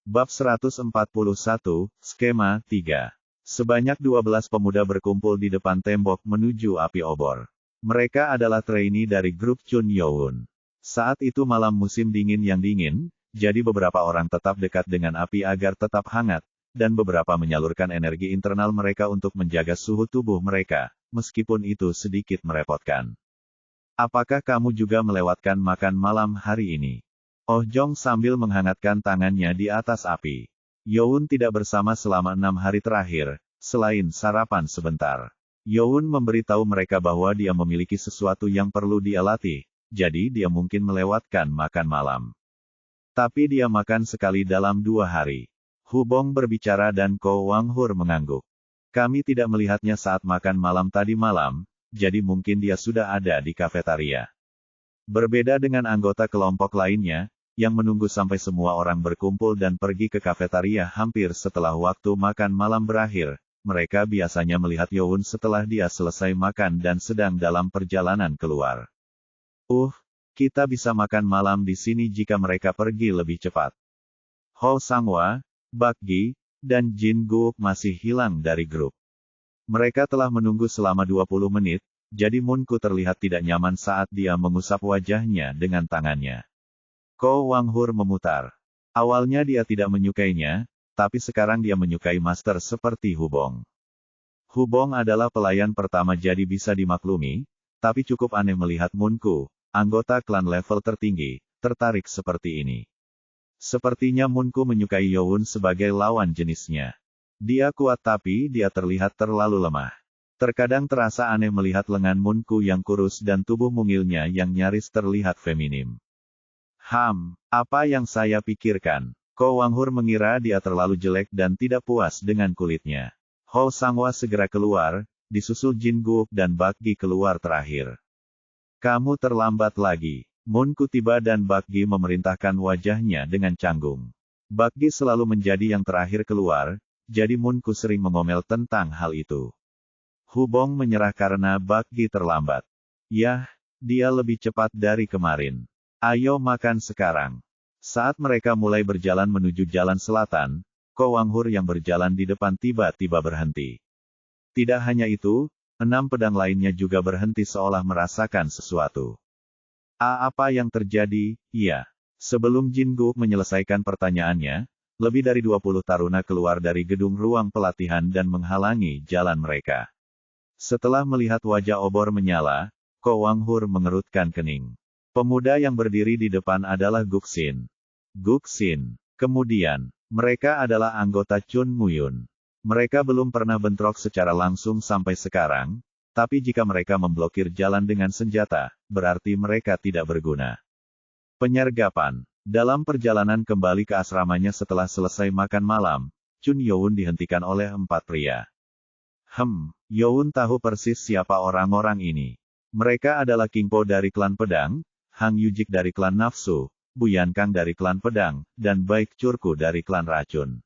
Bab 141, Skema 3. Sebanyak 12 pemuda berkumpul di depan tembok menuju api obor. Mereka adalah trainee dari grup Chun Youn. Saat itu malam musim dingin yang dingin, jadi beberapa orang tetap dekat dengan api agar tetap hangat, dan beberapa menyalurkan energi internal mereka untuk menjaga suhu tubuh mereka, meskipun itu sedikit merepotkan. Apakah kamu juga melewatkan makan malam hari ini? Oh Jong sambil menghangatkan tangannya di atas api. Youn tidak bersama selama 6 hari terakhir, selain sarapan sebentar. Youn memberitahu mereka bahwa dia memiliki sesuatu yang perlu dia latih, jadi dia mungkin melewatkan makan malam. Tapi dia makan sekali dalam 2 hari. Hu Bong berbicara dan Ko Wang Hur mengangguk. Kami tidak melihatnya saat makan malam tadi malam, jadi mungkin dia sudah ada di kafetaria. Berbeda dengan anggota kelompok lainnya, yang menunggu sampai semua orang berkumpul dan pergi ke kafetaria hampir setelah waktu makan malam berakhir, mereka biasanya melihat Youn setelah dia selesai makan dan sedang dalam perjalanan keluar. Kita bisa makan malam di sini jika mereka pergi lebih cepat. Ho Sangwa, Bak Gi, dan Jin Guok masih hilang dari grup. Mereka telah menunggu selama 20 menit, jadi Munku terlihat tidak nyaman saat dia mengusap wajahnya dengan tangannya. Ko Wang Hur memutar. Awalnya dia tidak menyukainya, tapi sekarang dia menyukai master seperti Hu Bong. Hu Bong adalah pelayan pertama jadi bisa dimaklumi, tapi cukup aneh melihat Munku, anggota klan level tertinggi, tertarik seperti ini. Sepertinya Munku menyukai Youn sebagai lawan jenisnya. Dia kuat tapi dia terlihat terlalu lemah. Terkadang terasa aneh melihat lengan Munku yang kurus dan tubuh mungilnya yang nyaris terlihat feminim. Apa yang saya pikirkan? Ko Wang Hur mengira dia terlalu jelek dan tidak puas dengan kulitnya. Ho Sangwa segera keluar, disusul Jin Guok dan Bak Gi keluar terakhir. Kamu terlambat lagi. Munku tiba dan Bak Gi memerintahkan wajahnya dengan canggung. Bak Gi selalu menjadi yang terakhir keluar, jadi Munku sering mengomel tentang hal itu. Hu Bong menyerah karena Bak Gi terlambat. Yah, dia lebih cepat dari kemarin. Ayo makan sekarang. Saat mereka mulai berjalan menuju jalan selatan, Ko Wang Hur yang berjalan di depan tiba-tiba berhenti. Tidak hanya itu, 6 pedang lainnya juga berhenti seolah merasakan sesuatu. Apa yang terjadi? Iya. Sebelum Jin Guok menyelesaikan pertanyaannya, lebih dari 20 taruna keluar dari gedung ruang pelatihan dan menghalangi jalan mereka. Setelah melihat wajah obor menyala, Ko Wang Hur mengerutkan kening. Pemuda yang berdiri di depan adalah Guksin. Kemudian, mereka adalah anggota Chun Muyun. Mereka belum pernah bentrok secara langsung sampai sekarang, tapi jika mereka memblokir jalan dengan senjata, berarti mereka tidak berguna. Penyergapan. Dalam perjalanan kembali ke asramanya setelah selesai makan malam, Chun Youn dihentikan oleh 4 pria. Youn tahu persis siapa orang-orang ini. Mereka adalah King Po dari klan pedang, Hang Yujik dari klan nafsu, Bu Yankang dari klan pedang, dan Baik Curku dari klan racun.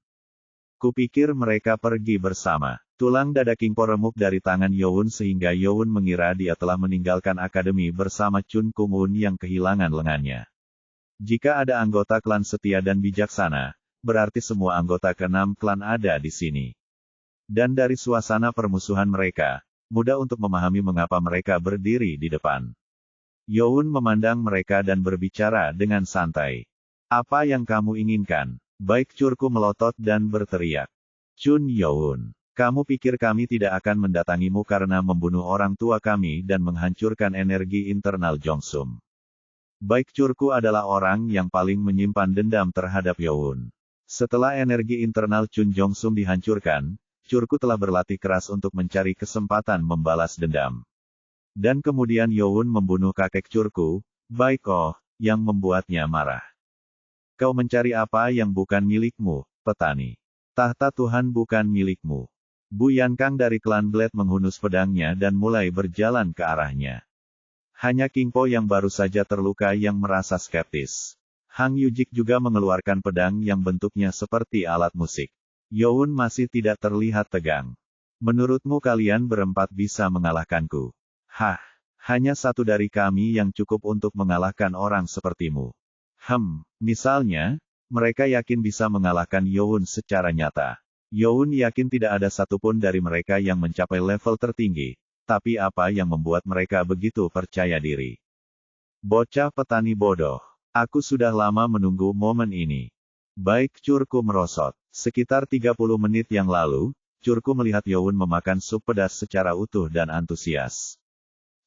Kupikir mereka pergi bersama. Tulang dada King Po remuk dari tangan Youn sehingga Youn mengira dia telah meninggalkan akademi bersama Chun Kung Un yang kehilangan lengannya. Jika ada anggota klan setia dan bijaksana, berarti semua anggota ke-6 klan ada di sini. Dan dari suasana permusuhan mereka, mudah untuk memahami mengapa mereka berdiri di depan. Youn memandang mereka dan berbicara dengan santai. Apa yang kamu inginkan? Baik Curku melotot dan berteriak. Chun Youn, kamu pikir kami tidak akan mendatangimu karena membunuh orang tua kami dan menghancurkan energi internal Jongsum. Baik Curku adalah orang yang paling menyimpan dendam terhadap Youn. Setelah energi internal Chun Jongsum dihancurkan, Curku telah berlatih keras untuk mencari kesempatan membalas dendam. Dan kemudian Youn membunuh kakek Curku, Baik yang membuatnya marah. Kau mencari apa yang bukan milikmu, petani. Tahta Tuhan bukan milikmu. Bu Yankang dari klan Blade menghunus pedangnya dan mulai berjalan ke arahnya. Hanya King Po yang baru saja terluka yang merasa skeptis. Hang Yujik juga mengeluarkan pedang yang bentuknya seperti alat musik. Youn masih tidak terlihat tegang. Menurutmu kalian berempat bisa mengalahkanku? Hanya satu dari kami yang cukup untuk mengalahkan orang sepertimu. Misalnya, Mereka yakin bisa mengalahkan Youn secara nyata. Youn yakin tidak ada satupun dari mereka yang mencapai level tertinggi. Tapi apa yang membuat mereka begitu percaya diri? Bocah petani bodoh. Aku sudah lama menunggu momen ini. Baik, Curku merosot. Sekitar 30 menit yang lalu, Curku melihat Youn memakan sup pedas secara utuh dan antusias.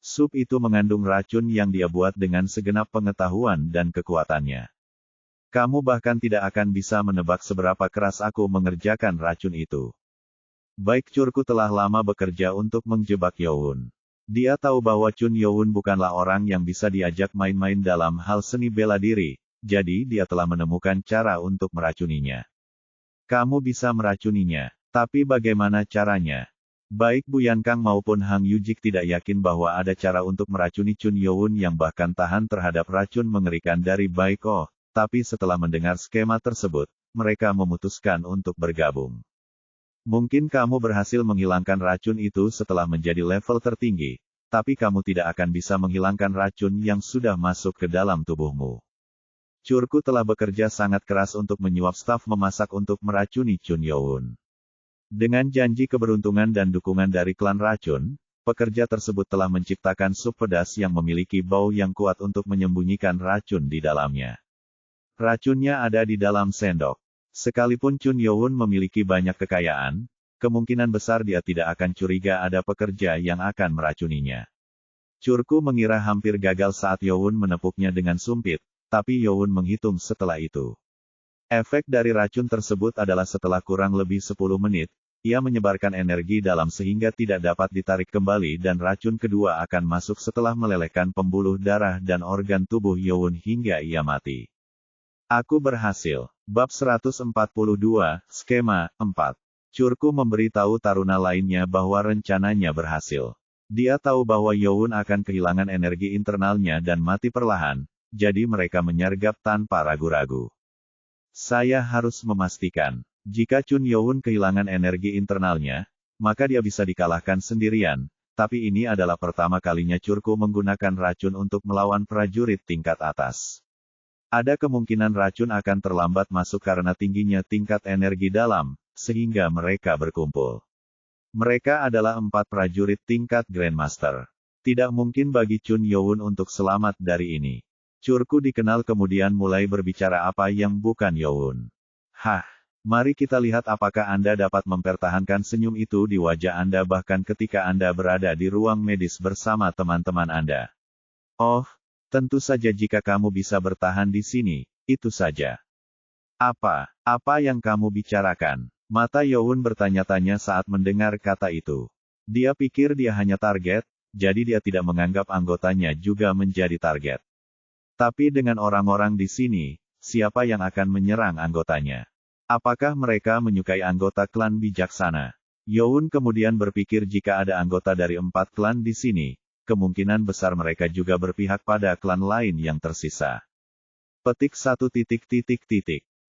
Sup itu mengandung racun yang dia buat dengan segenap pengetahuan dan kekuatannya. Kamu bahkan tidak akan bisa menebak seberapa keras aku mengerjakan racun itu. Baik, Curku telah lama bekerja untuk menjebak Youn. Dia tahu bahwa Chun Youn bukanlah orang yang bisa diajak main-main dalam hal seni bela diri, jadi dia telah menemukan cara untuk meracuninya. Kamu bisa meracuninya, tapi bagaimana caranya? Baik Bu Yankang maupun Hang Yujik tidak yakin bahwa ada cara untuk meracuni Chun Youn yang bahkan tahan terhadap racun mengerikan dari Baiko. Tapi setelah mendengar skema tersebut, mereka memutuskan untuk bergabung. Mungkin kamu berhasil menghilangkan racun itu setelah menjadi level tertinggi, tapi kamu tidak akan bisa menghilangkan racun yang sudah masuk ke dalam tubuhmu. Curku telah bekerja sangat keras untuk menyuap staf memasak untuk meracuni Chun Youn. Dengan janji keberuntungan dan dukungan dari klan racun, pekerja tersebut telah menciptakan sup pedas yang memiliki bau yang kuat untuk menyembunyikan racun di dalamnya. Racunnya ada di dalam sendok. Sekalipun Chun Youn memiliki banyak kekayaan, kemungkinan besar dia tidak akan curiga ada pekerja yang akan meracuninya. Curku mengira hampir gagal saat Youn menepuknya dengan sumpit, tapi Youn menghitung setelah itu. Efek dari racun tersebut adalah setelah kurang lebih 10 menit, ia menyebarkan energi dalam sehingga tidak dapat ditarik kembali dan racun kedua akan masuk setelah melelehkan pembuluh darah dan organ tubuh Youn hingga ia mati. Aku berhasil. Bab 142, Skema 4. Curku memberitahu taruna lainnya bahwa rencananya berhasil. Dia tahu bahwa Youn akan kehilangan energi internalnya dan mati perlahan, jadi mereka menyergap tanpa ragu-ragu. Saya harus memastikan, jika Chun Youn kehilangan energi internalnya, maka dia bisa dikalahkan sendirian, tapi ini adalah pertama kalinya Curku menggunakan racun untuk melawan prajurit tingkat atas. Ada kemungkinan racun akan terlambat masuk karena tingginya tingkat energi dalam, sehingga mereka berkumpul. Mereka adalah 4 prajurit tingkat Grandmaster. Tidak mungkin bagi Chun Youn untuk selamat dari ini. Curku dikenal kemudian mulai berbicara apa yang bukan Youn. Hah, mari kita lihat apakah Anda dapat mempertahankan senyum itu di wajah Anda bahkan ketika Anda berada di ruang medis bersama teman-teman Anda. Oh, tentu saja jika kamu bisa bertahan di sini, itu saja. Apa yang kamu bicarakan? Mata Youn bertanya-tanya saat mendengar kata itu. Dia pikir dia hanya target, jadi dia tidak menganggap anggotanya juga menjadi target. Tapi dengan orang-orang di sini, siapa yang akan menyerang anggotanya? Apakah mereka menyukai anggota klan bijaksana? Youn kemudian berpikir jika ada anggota dari 4 klan di sini, kemungkinan besar mereka juga berpihak pada klan lain yang tersisa. Petik 1.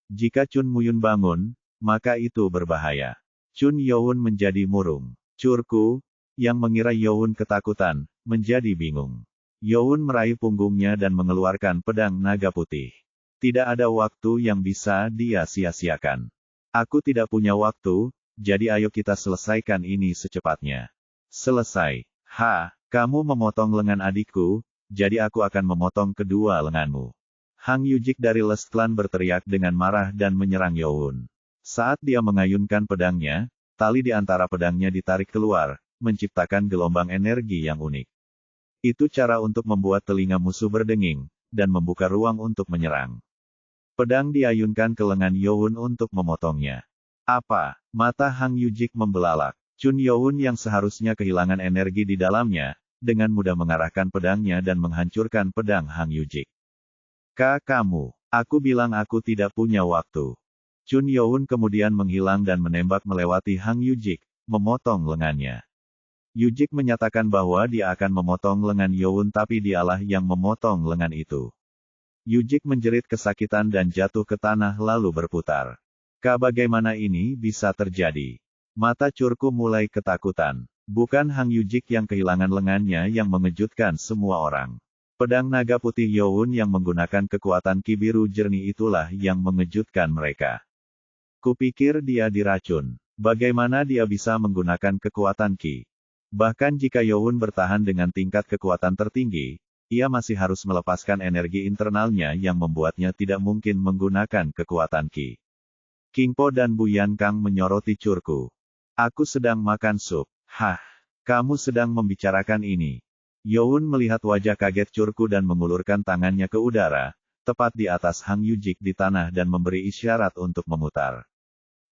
Jika Chun Muyun bangun, maka itu berbahaya. Chun Youn menjadi murung. Curku, yang mengira Youn ketakutan, menjadi bingung. Youn meraih punggungnya dan mengeluarkan pedang naga putih. Tidak ada waktu yang bisa dia sia-siakan. Aku tidak punya waktu, jadi ayo kita selesaikan ini secepatnya. Selesai. Kamu memotong lengan adikku, jadi aku akan memotong kedua lenganmu. Hang Yujik dari Les Clan berteriak dengan marah dan menyerang Youn. Saat dia mengayunkan pedangnya, tali di antara pedangnya ditarik keluar, menciptakan gelombang energi yang unik. Itu cara untuk membuat telinga musuh berdenging, dan membuka ruang untuk menyerang. Pedang diayunkan ke lengan Youn untuk memotongnya. Mata Hang Yujik membelalak. Chun Youn yang seharusnya kehilangan energi di dalamnya, dengan mudah mengarahkan pedangnya dan menghancurkan pedang Hang Yujik. Kamu, aku bilang aku tidak punya waktu. Chun Youn kemudian menghilang dan menembak melewati Hang Yujik, memotong lengannya. Yujik menyatakan bahwa dia akan memotong lengan Youn tapi dialah yang memotong lengan itu. Yujik menjerit kesakitan dan jatuh ke tanah lalu berputar. Bagaimana ini bisa terjadi? Mata Curku mulai ketakutan. Bukan Hang Yujik yang kehilangan lengannya yang mengejutkan semua orang. Pedang naga putih Youn yang menggunakan kekuatan ki biru jernih itulah yang mengejutkan mereka. Kupikir dia diracun. Bagaimana dia bisa menggunakan kekuatan ki? Bahkan jika Youn bertahan dengan tingkat kekuatan tertinggi, ia masih harus melepaskan energi internalnya yang membuatnya tidak mungkin menggunakan kekuatan ki. Kingpo dan Bu Yankang menyoroti Curku. Aku sedang makan sup. Hah, kamu sedang membicarakan ini? Youn melihat wajah kaget Curku dan mengulurkan tangannya ke udara, tepat di atas Hang Yujik di tanah dan memberi isyarat untuk memutar.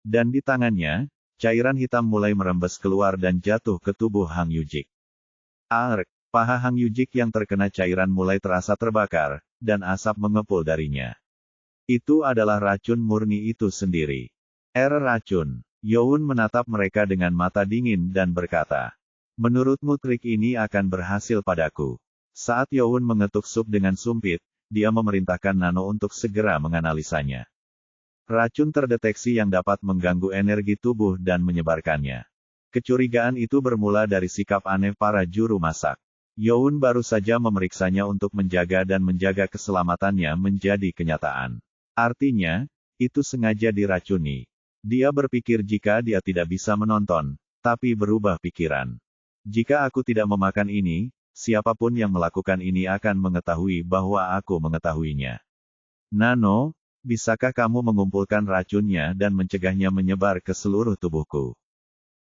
Dan di tangannya, cairan hitam mulai merembes keluar dan jatuh ke tubuh Hang Yujik. Ark, paha Hang Yujik yang terkena cairan mulai terasa terbakar, dan asap mengepul darinya. Itu adalah racun murni itu sendiri. Racun. Youn menatap mereka dengan mata dingin dan berkata, menurutmu trik ini akan berhasil padaku? Saat Youn mengetuk sup dengan sumpit, dia memerintahkan Nano untuk segera menganalisanya. Racun terdeteksi yang dapat mengganggu energi tubuh dan menyebarkannya. Kecurigaan itu bermula dari sikap aneh para juru masak. Youn baru saja memeriksanya untuk menjaga dan menjaga keselamatannya menjadi kenyataan. Artinya, itu sengaja diracuni. Dia berpikir jika dia tidak bisa menonton, tapi berubah pikiran. Jika aku tidak memakan ini, siapapun yang melakukan ini akan mengetahui bahwa aku mengetahuinya. Nano, bisakah kamu mengumpulkan racunnya dan mencegahnya menyebar ke seluruh tubuhku?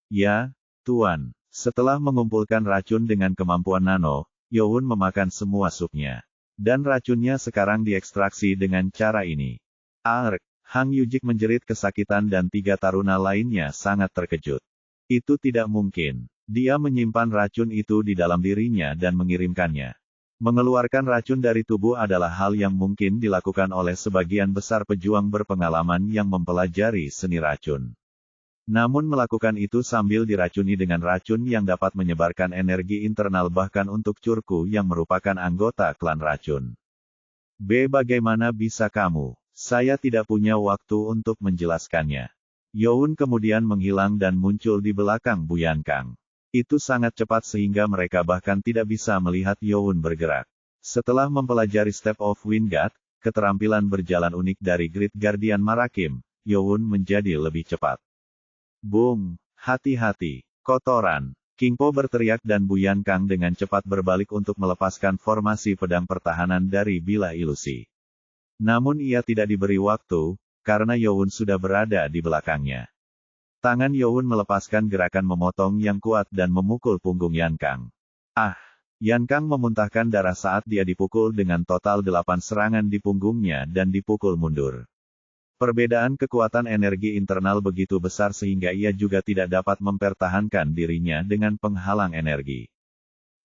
Ya, Tuan. Setelah mengumpulkan racun dengan kemampuan Nano, Youn memakan semua supnya. Dan racunnya sekarang diekstraksi dengan cara ini. Ark, Hang Yujik menjerit kesakitan dan 3 taruna lainnya sangat terkejut. Itu tidak mungkin. Dia menyimpan racun itu di dalam dirinya dan mengirimkannya. Mengeluarkan racun dari tubuh adalah hal yang mungkin dilakukan oleh sebagian besar pejuang berpengalaman yang mempelajari seni racun. Namun melakukan itu sambil diracuni dengan racun yang dapat menyebarkan energi internal bahkan untuk Curku yang merupakan anggota klan racun. Bagaimana bisa kamu? Saya tidak punya waktu untuk menjelaskannya. Youn kemudian menghilang dan muncul di belakang Bu Yankang. Itu sangat cepat sehingga mereka bahkan tidak bisa melihat Youn bergerak. Setelah mempelajari Step of Wind God, keterampilan berjalan unik dari Great Guardian Marakim, Youn menjadi lebih cepat. Bung, hati-hati, kotoran. Kingpo berteriak dan Bu Yankang dengan cepat berbalik untuk melepaskan formasi pedang pertahanan dari bilah ilusi. Namun ia tidak diberi waktu, karena Youn sudah berada di belakangnya. Tangan Youn melepaskan gerakan memotong yang kuat dan memukul punggung Yankang. Ah! Yankang memuntahkan darah saat dia dipukul dengan total 8 serangan di punggungnya dan dipukul mundur. Perbedaan kekuatan energi internal begitu besar sehingga ia juga tidak dapat mempertahankan dirinya dengan penghalang energi.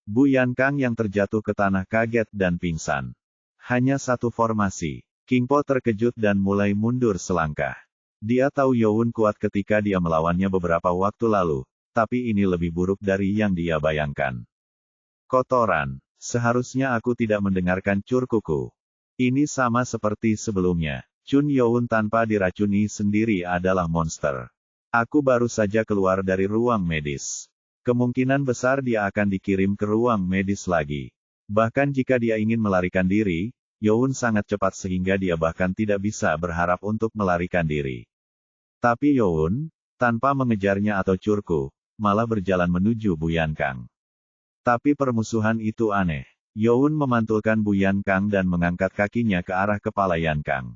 Bu Yankang yang terjatuh ke tanah kaget dan pingsan. Hanya satu formasi. Kingpo terkejut dan mulai mundur selangkah. Dia tahu Youn kuat ketika dia melawannya beberapa waktu lalu, tapi ini lebih buruk dari yang dia bayangkan. Kotoran, seharusnya aku tidak mendengarkan Curkuku. Ini sama seperti sebelumnya. Chun Youn tanpa diracuni sendiri adalah monster. Aku baru saja keluar dari ruang medis. Kemungkinan besar dia akan dikirim ke ruang medis lagi. Bahkan jika dia ingin melarikan diri, Youn sangat cepat sehingga dia bahkan tidak bisa berharap untuk melarikan diri. Tapi Youn, tanpa mengejarnya atau Curku, malah berjalan menuju Bu Yankang. Tapi permusuhan itu aneh. Youn memantulkan Bu Yankang dan mengangkat kakinya ke arah kepala Yankang.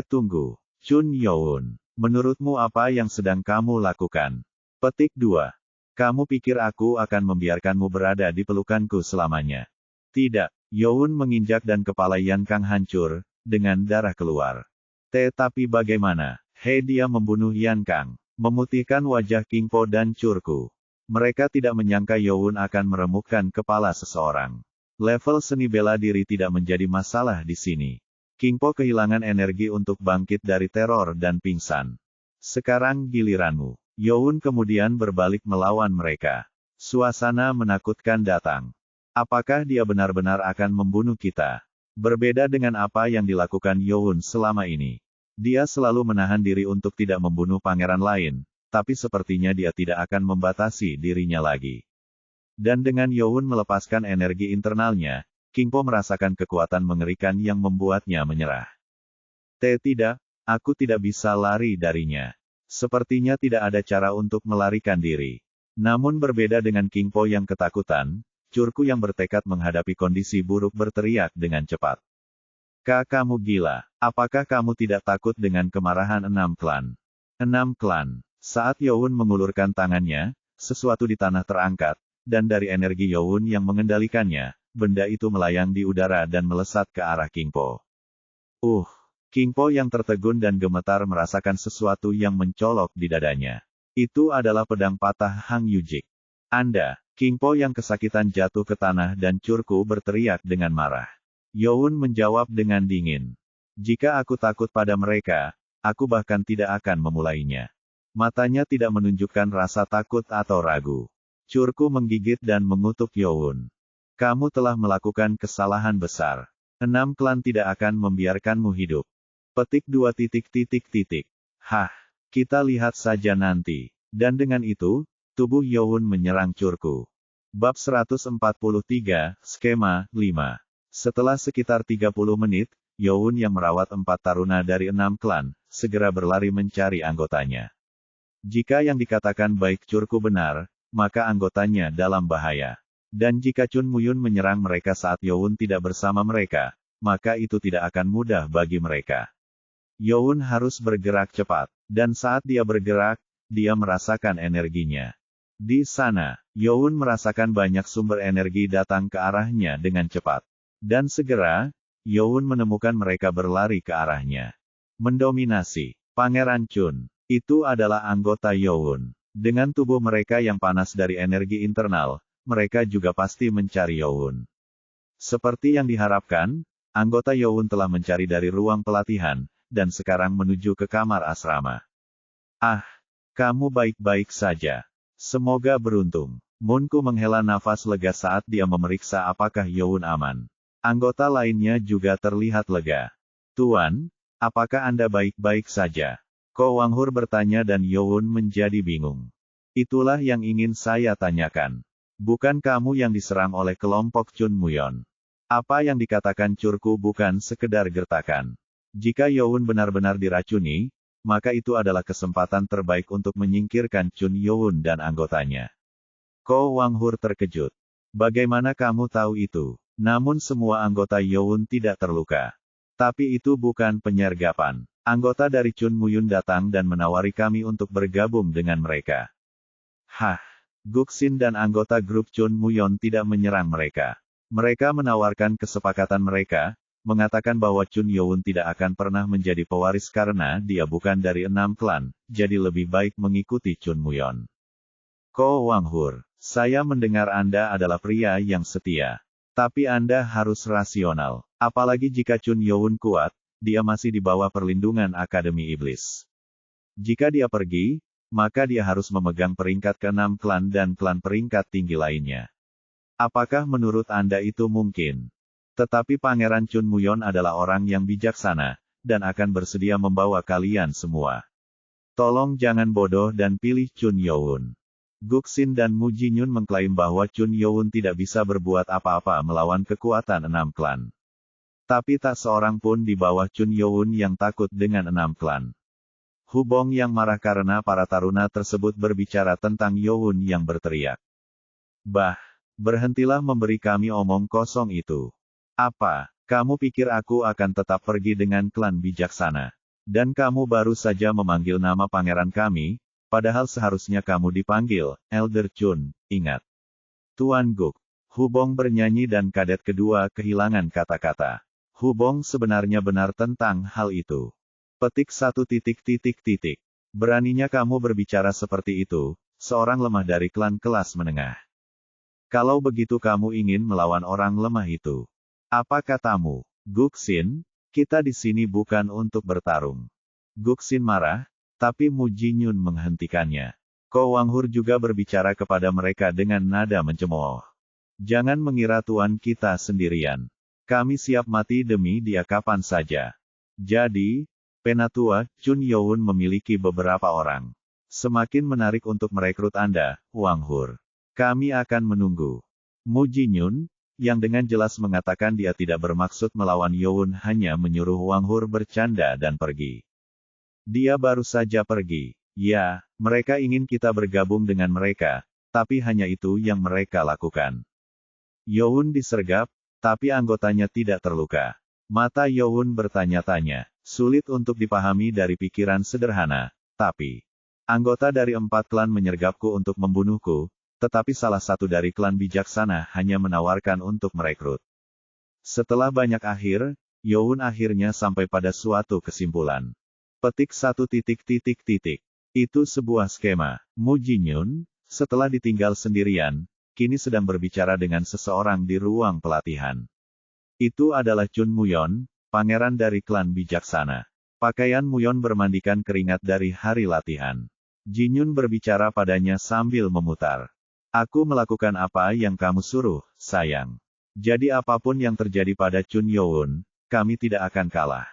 Tunggu. Chun Youn, menurutmu apa yang sedang kamu lakukan? Petik 2. Kamu pikir aku akan membiarkanmu berada di pelukanku selamanya? Tidak. Youn menginjak dan kepala Yankang hancur, dengan darah keluar. Tapi bagaimana? Hei, dia membunuh Yankang, memutihkan wajah Kingpo dan Curku. Mereka tidak menyangka Youn akan meremukkan kepala seseorang. Level seni bela diri tidak menjadi masalah di sini. Kingpo kehilangan energi untuk bangkit dari teror dan pingsan. Sekarang giliranmu. Youn kemudian berbalik melawan mereka. Suasana menakutkan datang. Apakah dia benar-benar akan membunuh kita? Berbeda dengan apa yang dilakukan Youn selama ini. Dia selalu menahan diri untuk tidak membunuh pangeran lain, tapi sepertinya dia tidak akan membatasi dirinya lagi. Dan dengan Youn melepaskan energi internalnya, King Po merasakan kekuatan mengerikan yang membuatnya menyerah. Tidak, aku tidak bisa lari darinya. Sepertinya tidak ada cara untuk melarikan diri. Namun berbeda dengan King Po yang ketakutan, Curku yang bertekad menghadapi kondisi buruk berteriak dengan cepat. Kamu gila. Apakah kamu tidak takut dengan kemarahan 6 klan? 6 klan. Saat Youn mengulurkan tangannya, sesuatu di tanah terangkat, dan dari energi Youn yang mengendalikannya, benda itu melayang di udara dan melesat ke arah King Po. King Po yang tertegun dan gemetar merasakan sesuatu yang mencolok di dadanya. Itu adalah pedang patah Hang Yujik. Anda, King Po yang kesakitan jatuh ke tanah dan Curku berteriak dengan marah. Youn menjawab dengan dingin. Jika aku takut pada mereka, aku bahkan tidak akan memulainya. Matanya tidak menunjukkan rasa takut atau ragu. Curku menggigit dan mengutuk Youn. Kamu telah melakukan kesalahan besar. 6 klan tidak akan membiarkanmu hidup. Petik 2. Hah, kita lihat saja nanti. Dan dengan itu, tubuh Youn menyerang Curku. Bab 143, Skema 5. Setelah sekitar 30 menit, Youn yang merawat 4 taruna dari 6 klan, segera berlari mencari anggotanya. Jika yang dikatakan baik Curku benar, maka anggotanya dalam bahaya. Dan jika Chun Muyun menyerang mereka saat Youn tidak bersama mereka, maka itu tidak akan mudah bagi mereka. Youn harus bergerak cepat, dan saat dia bergerak, dia merasakan energinya. Di sana, Youn merasakan banyak sumber energi datang ke arahnya dengan cepat. Dan segera, Youn menemukan mereka berlari ke arahnya. Mendominasi. Pangeran Chun. Itu adalah anggota Youn. Dengan tubuh mereka yang panas dari energi internal, mereka juga pasti mencari Youn. Seperti yang diharapkan, anggota Youn telah mencari dari ruang pelatihan, dan sekarang menuju ke kamar asrama. Kamu baik-baik saja. Semoga beruntung. Munku menghela nafas lega saat dia memeriksa apakah Youn aman. Anggota lainnya juga terlihat lega. Tuan, apakah Anda baik-baik saja? Ko Wanghur bertanya dan Youn menjadi bingung. Itulah yang ingin saya tanyakan. Bukan kamu yang diserang oleh kelompok Chun Muyon. Apa yang dikatakan Curku bukan sekedar gertakan. Jika Youn benar-benar diracuni, maka itu adalah kesempatan terbaik untuk menyingkirkan Chun Youn dan anggotanya. Ko Wanghur terkejut. Bagaimana kamu tahu itu? Namun semua anggota Youn tidak terluka. Tapi itu bukan penyergapan. Anggota dari Chun Muyun datang dan menawari kami untuk bergabung dengan mereka. Guxin dan anggota grup Chun Muyon tidak menyerang mereka. Mereka menawarkan kesepakatan mereka, mengatakan bahwa Chun Youn tidak akan pernah menjadi pewaris karena dia bukan dari 6 klan, jadi lebih baik mengikuti Chun Muyon. Ko Wanghur, saya mendengar Anda adalah pria yang setia. Tapi Anda harus rasional. Apalagi jika Chun Youn kuat, dia masih di bawah perlindungan Akademi Iblis. Jika dia pergi, maka dia harus memegang peringkat ke-6 klan dan klan peringkat tinggi lainnya. Apakah menurut Anda itu mungkin? Tetapi Pangeran Chun Muyon adalah orang yang bijaksana, dan akan bersedia membawa kalian semua. Tolong jangan bodoh dan pilih Chun Youn. Guxin dan Mu Jinyun mengklaim bahwa Chun Youn tidak bisa berbuat apa-apa melawan kekuatan 6 klan. Tapi tak seorang pun di bawah Chun Youn yang takut dengan 6 klan. Hubong yang marah karena para taruna tersebut berbicara tentang Youn yang berteriak. Berhentilah memberi kami omong kosong itu. Apa, kamu pikir aku akan tetap pergi dengan klan bijaksana? Dan kamu baru saja memanggil nama pangeran kami, padahal seharusnya kamu dipanggil, Elder Chun, ingat. Tuan Guk. Hubong bernyanyi dan kadet kedua kehilangan kata-kata. Hubong sebenarnya benar tentang hal itu. Petik 1. Beraninya kamu berbicara seperti itu, seorang lemah dari klan kelas menengah. Kalau begitu kamu ingin melawan orang lemah itu. Apa katamu, Guxin? Kita di sini bukan untuk bertarung. Guxin marah, tapi Mu Jinyun menghentikannya. Ko Wanghur juga berbicara kepada mereka dengan nada mencemooh. Jangan mengira tuan kita sendirian. Kami siap mati demi dia kapan saja. Jadi, Penatua, Chun Youn memiliki beberapa orang. Semakin menarik untuk merekrut Anda, Wanghur. Kami akan menunggu. Mu Jinyun, yang dengan jelas mengatakan dia tidak bermaksud melawan Youn, hanya menyuruh Wang Hur bercanda dan pergi. Dia baru saja pergi. Ya, mereka ingin kita bergabung dengan mereka, tapi hanya itu yang mereka lakukan. Youn disergap, tapi anggotanya tidak terluka. Mata Youn bertanya-tanya, sulit untuk dipahami dari pikiran sederhana, tapi anggota dari 4 klan menyergapku untuk membunuhku, tetapi salah satu dari klan bijaksana hanya menawarkan untuk merekrut. Setelah banyak akhir, Youn akhirnya sampai pada suatu kesimpulan. Petik 1. Itu sebuah skema. Mu Jinyun, setelah ditinggal sendirian, kini sedang berbicara dengan seseorang di ruang pelatihan. Itu adalah Chun Muyon, pangeran dari klan bijaksana. Pakaian Muyon bermandikan keringat dari hari latihan. Jinyun berbicara padanya sambil memutar. Aku melakukan apa yang kamu suruh, sayang. Jadi apapun yang terjadi pada Chun Youn, kami tidak akan kalah.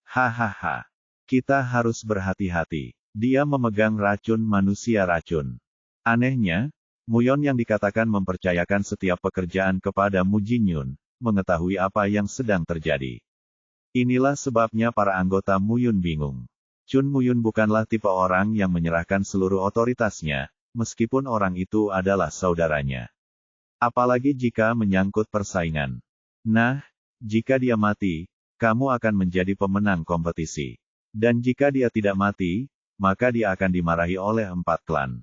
Hahaha. Kita harus berhati-hati. Dia memegang racun manusia racun. Anehnya, Muyon yang dikatakan mempercayakan setiap pekerjaan kepada Mu Jinyun, mengetahui apa yang sedang terjadi. Inilah sebabnya para anggota Muyun bingung. Chun Muyun bukanlah tipe orang yang menyerahkan seluruh otoritasnya, meskipun orang itu adalah saudaranya. Apalagi jika menyangkut persaingan. Nah, jika dia mati, kamu akan menjadi pemenang kompetisi. Dan jika dia tidak mati, maka dia akan dimarahi oleh 4 klan.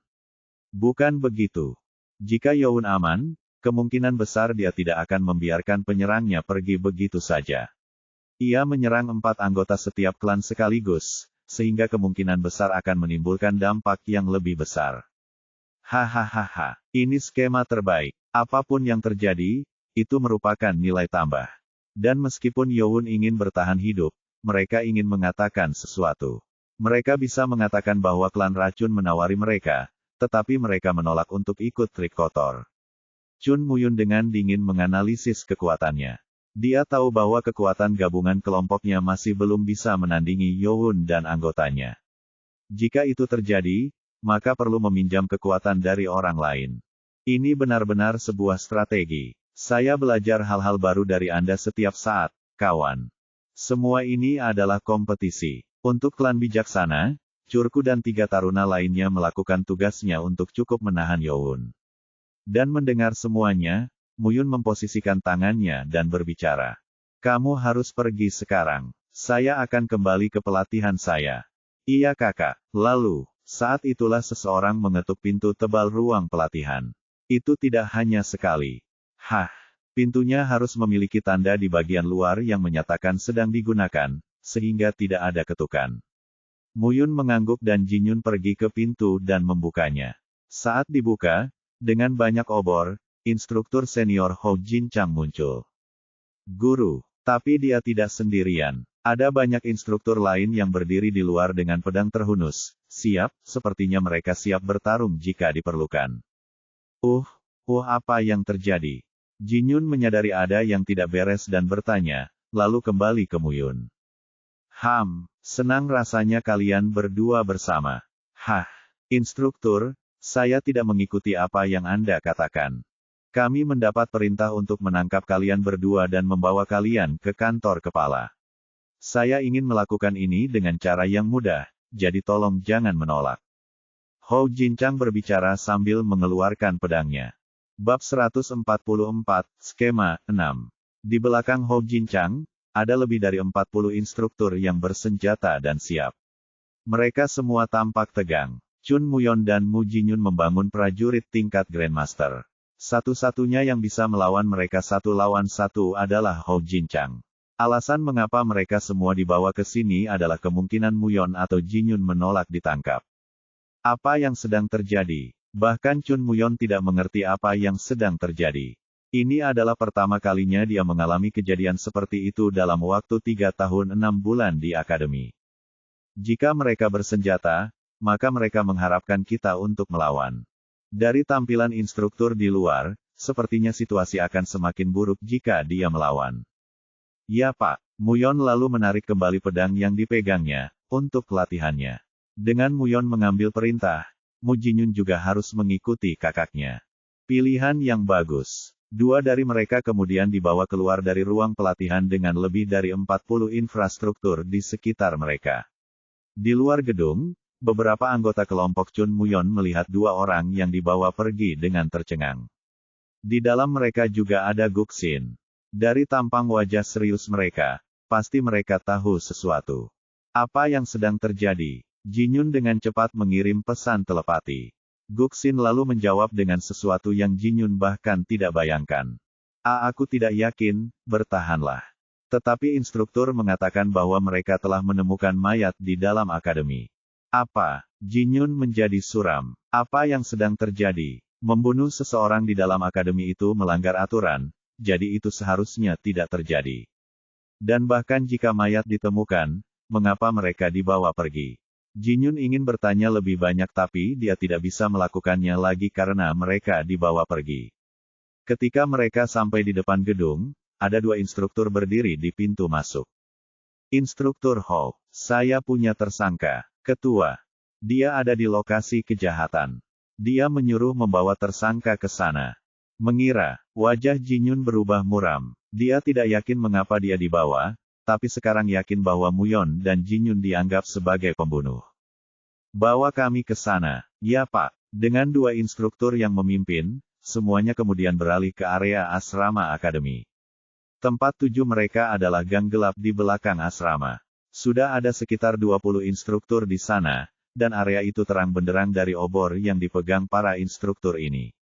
Bukan begitu. Jika Youn aman, kemungkinan besar dia tidak akan membiarkan penyerangnya pergi begitu saja. Ia menyerang 4 anggota setiap klan sekaligus, sehingga kemungkinan besar akan menimbulkan dampak yang lebih besar. Hahaha, ini skema terbaik. Apapun yang terjadi, itu merupakan nilai tambah. Dan meskipun Youn ingin bertahan hidup, mereka ingin mengatakan sesuatu. Mereka bisa mengatakan bahwa klan racun menawari mereka, tetapi mereka menolak untuk ikut trik kotor. Chun Muyun dengan dingin menganalisis kekuatannya. Dia tahu bahwa kekuatan gabungan kelompoknya masih belum bisa menandingi Youn dan anggotanya. Jika itu terjadi, maka perlu meminjam kekuatan dari orang lain. Ini benar-benar sebuah strategi. Saya belajar hal-hal baru dari Anda setiap saat, kawan. Semua ini adalah kompetisi. Untuk klan bijaksana, Curku dan 3 taruna lainnya melakukan tugasnya untuk cukup menahan Youn. Dan mendengar semuanya, Muyun memposisikan tangannya dan berbicara. Kamu harus pergi sekarang. Saya akan kembali ke pelatihan saya. Iya kakak. Lalu, saat itulah seseorang mengetuk pintu tebal ruang pelatihan. Itu tidak hanya sekali. Pintunya harus memiliki tanda di bagian luar yang menyatakan sedang digunakan, sehingga tidak ada ketukan. Muyun mengangguk dan Jinyun pergi ke pintu dan membukanya. Saat dibuka, dengan banyak obor, instruktur senior Hou Jinchang muncul. Guru, tapi dia tidak sendirian. Ada banyak instruktur lain yang berdiri di luar dengan pedang terhunus, siap, sepertinya mereka siap bertarung jika diperlukan. Apa yang terjadi? Jinyun menyadari ada yang tidak beres dan bertanya, lalu kembali ke Muyun. Senang rasanya kalian berdua bersama. Instruktur, saya tidak mengikuti apa yang Anda katakan. Kami mendapat perintah untuk menangkap kalian berdua dan membawa kalian ke kantor kepala. Saya ingin melakukan ini dengan cara yang mudah, jadi tolong jangan menolak. Hou Jinchang berbicara sambil mengeluarkan pedangnya. Bab 144, Skema 6. Di belakang Hou Jinchang, ada lebih dari 40 instruktur yang bersenjata dan siap. Mereka semua tampak tegang. Chun Muyon dan Mu Jinyun membangun prajurit tingkat Grandmaster. Satu-satunya yang bisa melawan mereka 1 lawan 1 adalah Hou Jinchang. Alasan mengapa mereka semua dibawa ke sini adalah kemungkinan Muyon atau Jinyun menolak ditangkap. Apa yang sedang terjadi? Bahkan Chun Muyon tidak mengerti apa yang sedang terjadi. Ini adalah pertama kalinya dia mengalami kejadian seperti itu dalam waktu 3 tahun 6 bulan di akademi. Jika mereka bersenjata, maka mereka mengharapkan kita untuk melawan. Dari tampilan instruktur di luar, sepertinya situasi akan semakin buruk jika dia melawan. Ya Pak, Muyon lalu menarik kembali pedang yang dipegangnya, untuk latihannya. Dengan Muyon mengambil perintah, Mu Jinyun juga harus mengikuti kakaknya. Pilihan yang bagus. Dua dari mereka kemudian dibawa keluar dari ruang pelatihan dengan lebih dari 40 infrastruktur di sekitar mereka. Di luar gedung, beberapa anggota kelompok Chun Muyon melihat dua orang yang dibawa pergi dengan tercengang. Di dalam mereka juga ada Guxin. Dari tampang wajah serius mereka, pasti mereka tahu sesuatu. Apa yang sedang terjadi? Jinyun dengan cepat mengirim pesan telepati. Guxin lalu menjawab dengan sesuatu yang Jinyun bahkan tidak bayangkan. Aku tidak yakin, bertahanlah. Tetapi instruktur mengatakan bahwa mereka telah menemukan mayat di dalam akademi. Apa? Jinyun menjadi suram. Apa yang sedang terjadi? Membunuh seseorang di dalam akademi itu melanggar aturan, jadi itu seharusnya tidak terjadi. Dan bahkan jika mayat ditemukan, mengapa mereka dibawa pergi? Jinyun ingin bertanya lebih banyak tapi dia tidak bisa melakukannya lagi karena mereka dibawa pergi. Ketika mereka sampai di depan gedung, ada dua instruktur berdiri di pintu masuk. Instruktur Ho, saya punya tersangka. Ketua. Dia ada di lokasi kejahatan. Dia menyuruh membawa tersangka ke sana. Mengira, wajah Jinyun berubah muram. Dia tidak yakin mengapa dia dibawa, tapi sekarang yakin bahwa Muyon dan Jinyun dianggap sebagai pembunuh. Bawa kami ke sana. Ya Pak. Dengan dua instruktur yang memimpin, semuanya kemudian beralih ke area asrama akademi. Tempat tuju mereka adalah gang gelap di belakang asrama. Sudah ada sekitar 20 instruktur di sana, dan area itu terang benderang dari obor yang dipegang para instruktur ini.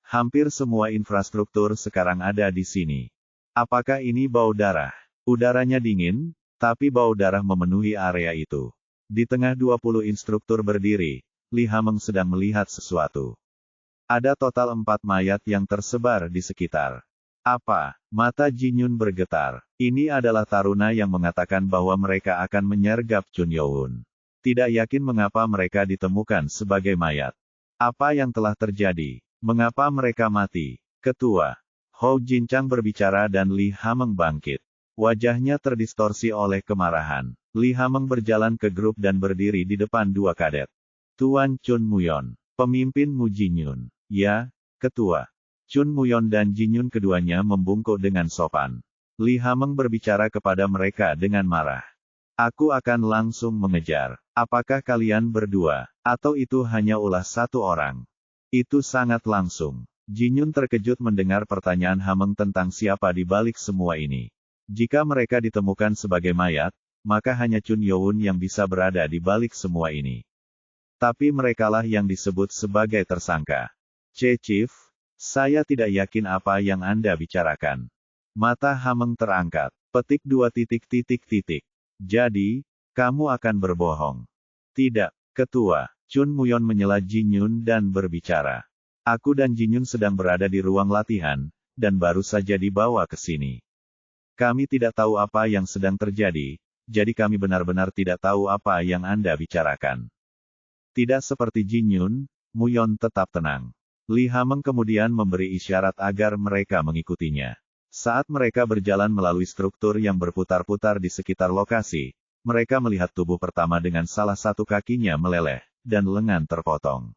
Hampir semua infrastruktur sekarang ada di sini. Apakah ini bau darah? Udaranya dingin, tapi bau darah memenuhi area itu. Di tengah 20 instruktur berdiri, Li Hameng sedang melihat sesuatu. Ada total 4 mayat yang tersebar di sekitar. Apa? Mata Jinyun bergetar. Ini adalah taruna yang mengatakan bahwa mereka akan menyergap Chun Youn. Tidak yakin mengapa mereka ditemukan sebagai mayat. Apa yang telah terjadi? Mengapa mereka mati? Ketua. Hou Jincang berbicara dan Li Hameng bangkit. Wajahnya terdistorsi oleh kemarahan. Li Hameng berjalan ke grup dan berdiri di depan dua kadet. Tuan Chun Muyon, pemimpin Mu Jinyun. Ya, Ketua. Chun Muyon dan Jinyun keduanya membungkuk dengan sopan. Li Hameng berbicara kepada mereka dengan marah. Aku akan langsung mengejar. Apakah kalian berdua, atau itu hanya ulah satu orang? Itu sangat langsung. Jinyun terkejut mendengar pertanyaan Hameng tentang siapa di balik semua ini. Jika mereka ditemukan sebagai mayat, maka hanya Chun Youn yang bisa berada di balik semua ini. Tapi merekalah yang disebut sebagai tersangka. Chief, saya tidak yakin apa yang Anda bicarakan. Mata Hameng terangkat. Petik 2 titik titik titik. Jadi, kamu akan berbohong. Tidak, Ketua. Chun Muyon menyela Jinyun dan berbicara. Aku dan Jinyun sedang berada di ruang latihan, dan baru saja dibawa ke sini. Kami tidak tahu apa yang sedang terjadi, jadi kami benar-benar tidak tahu apa yang Anda bicarakan. Tidak seperti Jinyun, Muyon tetap tenang. Li Hameng kemudian memberi isyarat agar mereka mengikutinya. Saat mereka berjalan melalui struktur yang berputar-putar di sekitar lokasi, mereka melihat tubuh pertama dengan salah satu kakinya meleleh, dan lengan terpotong.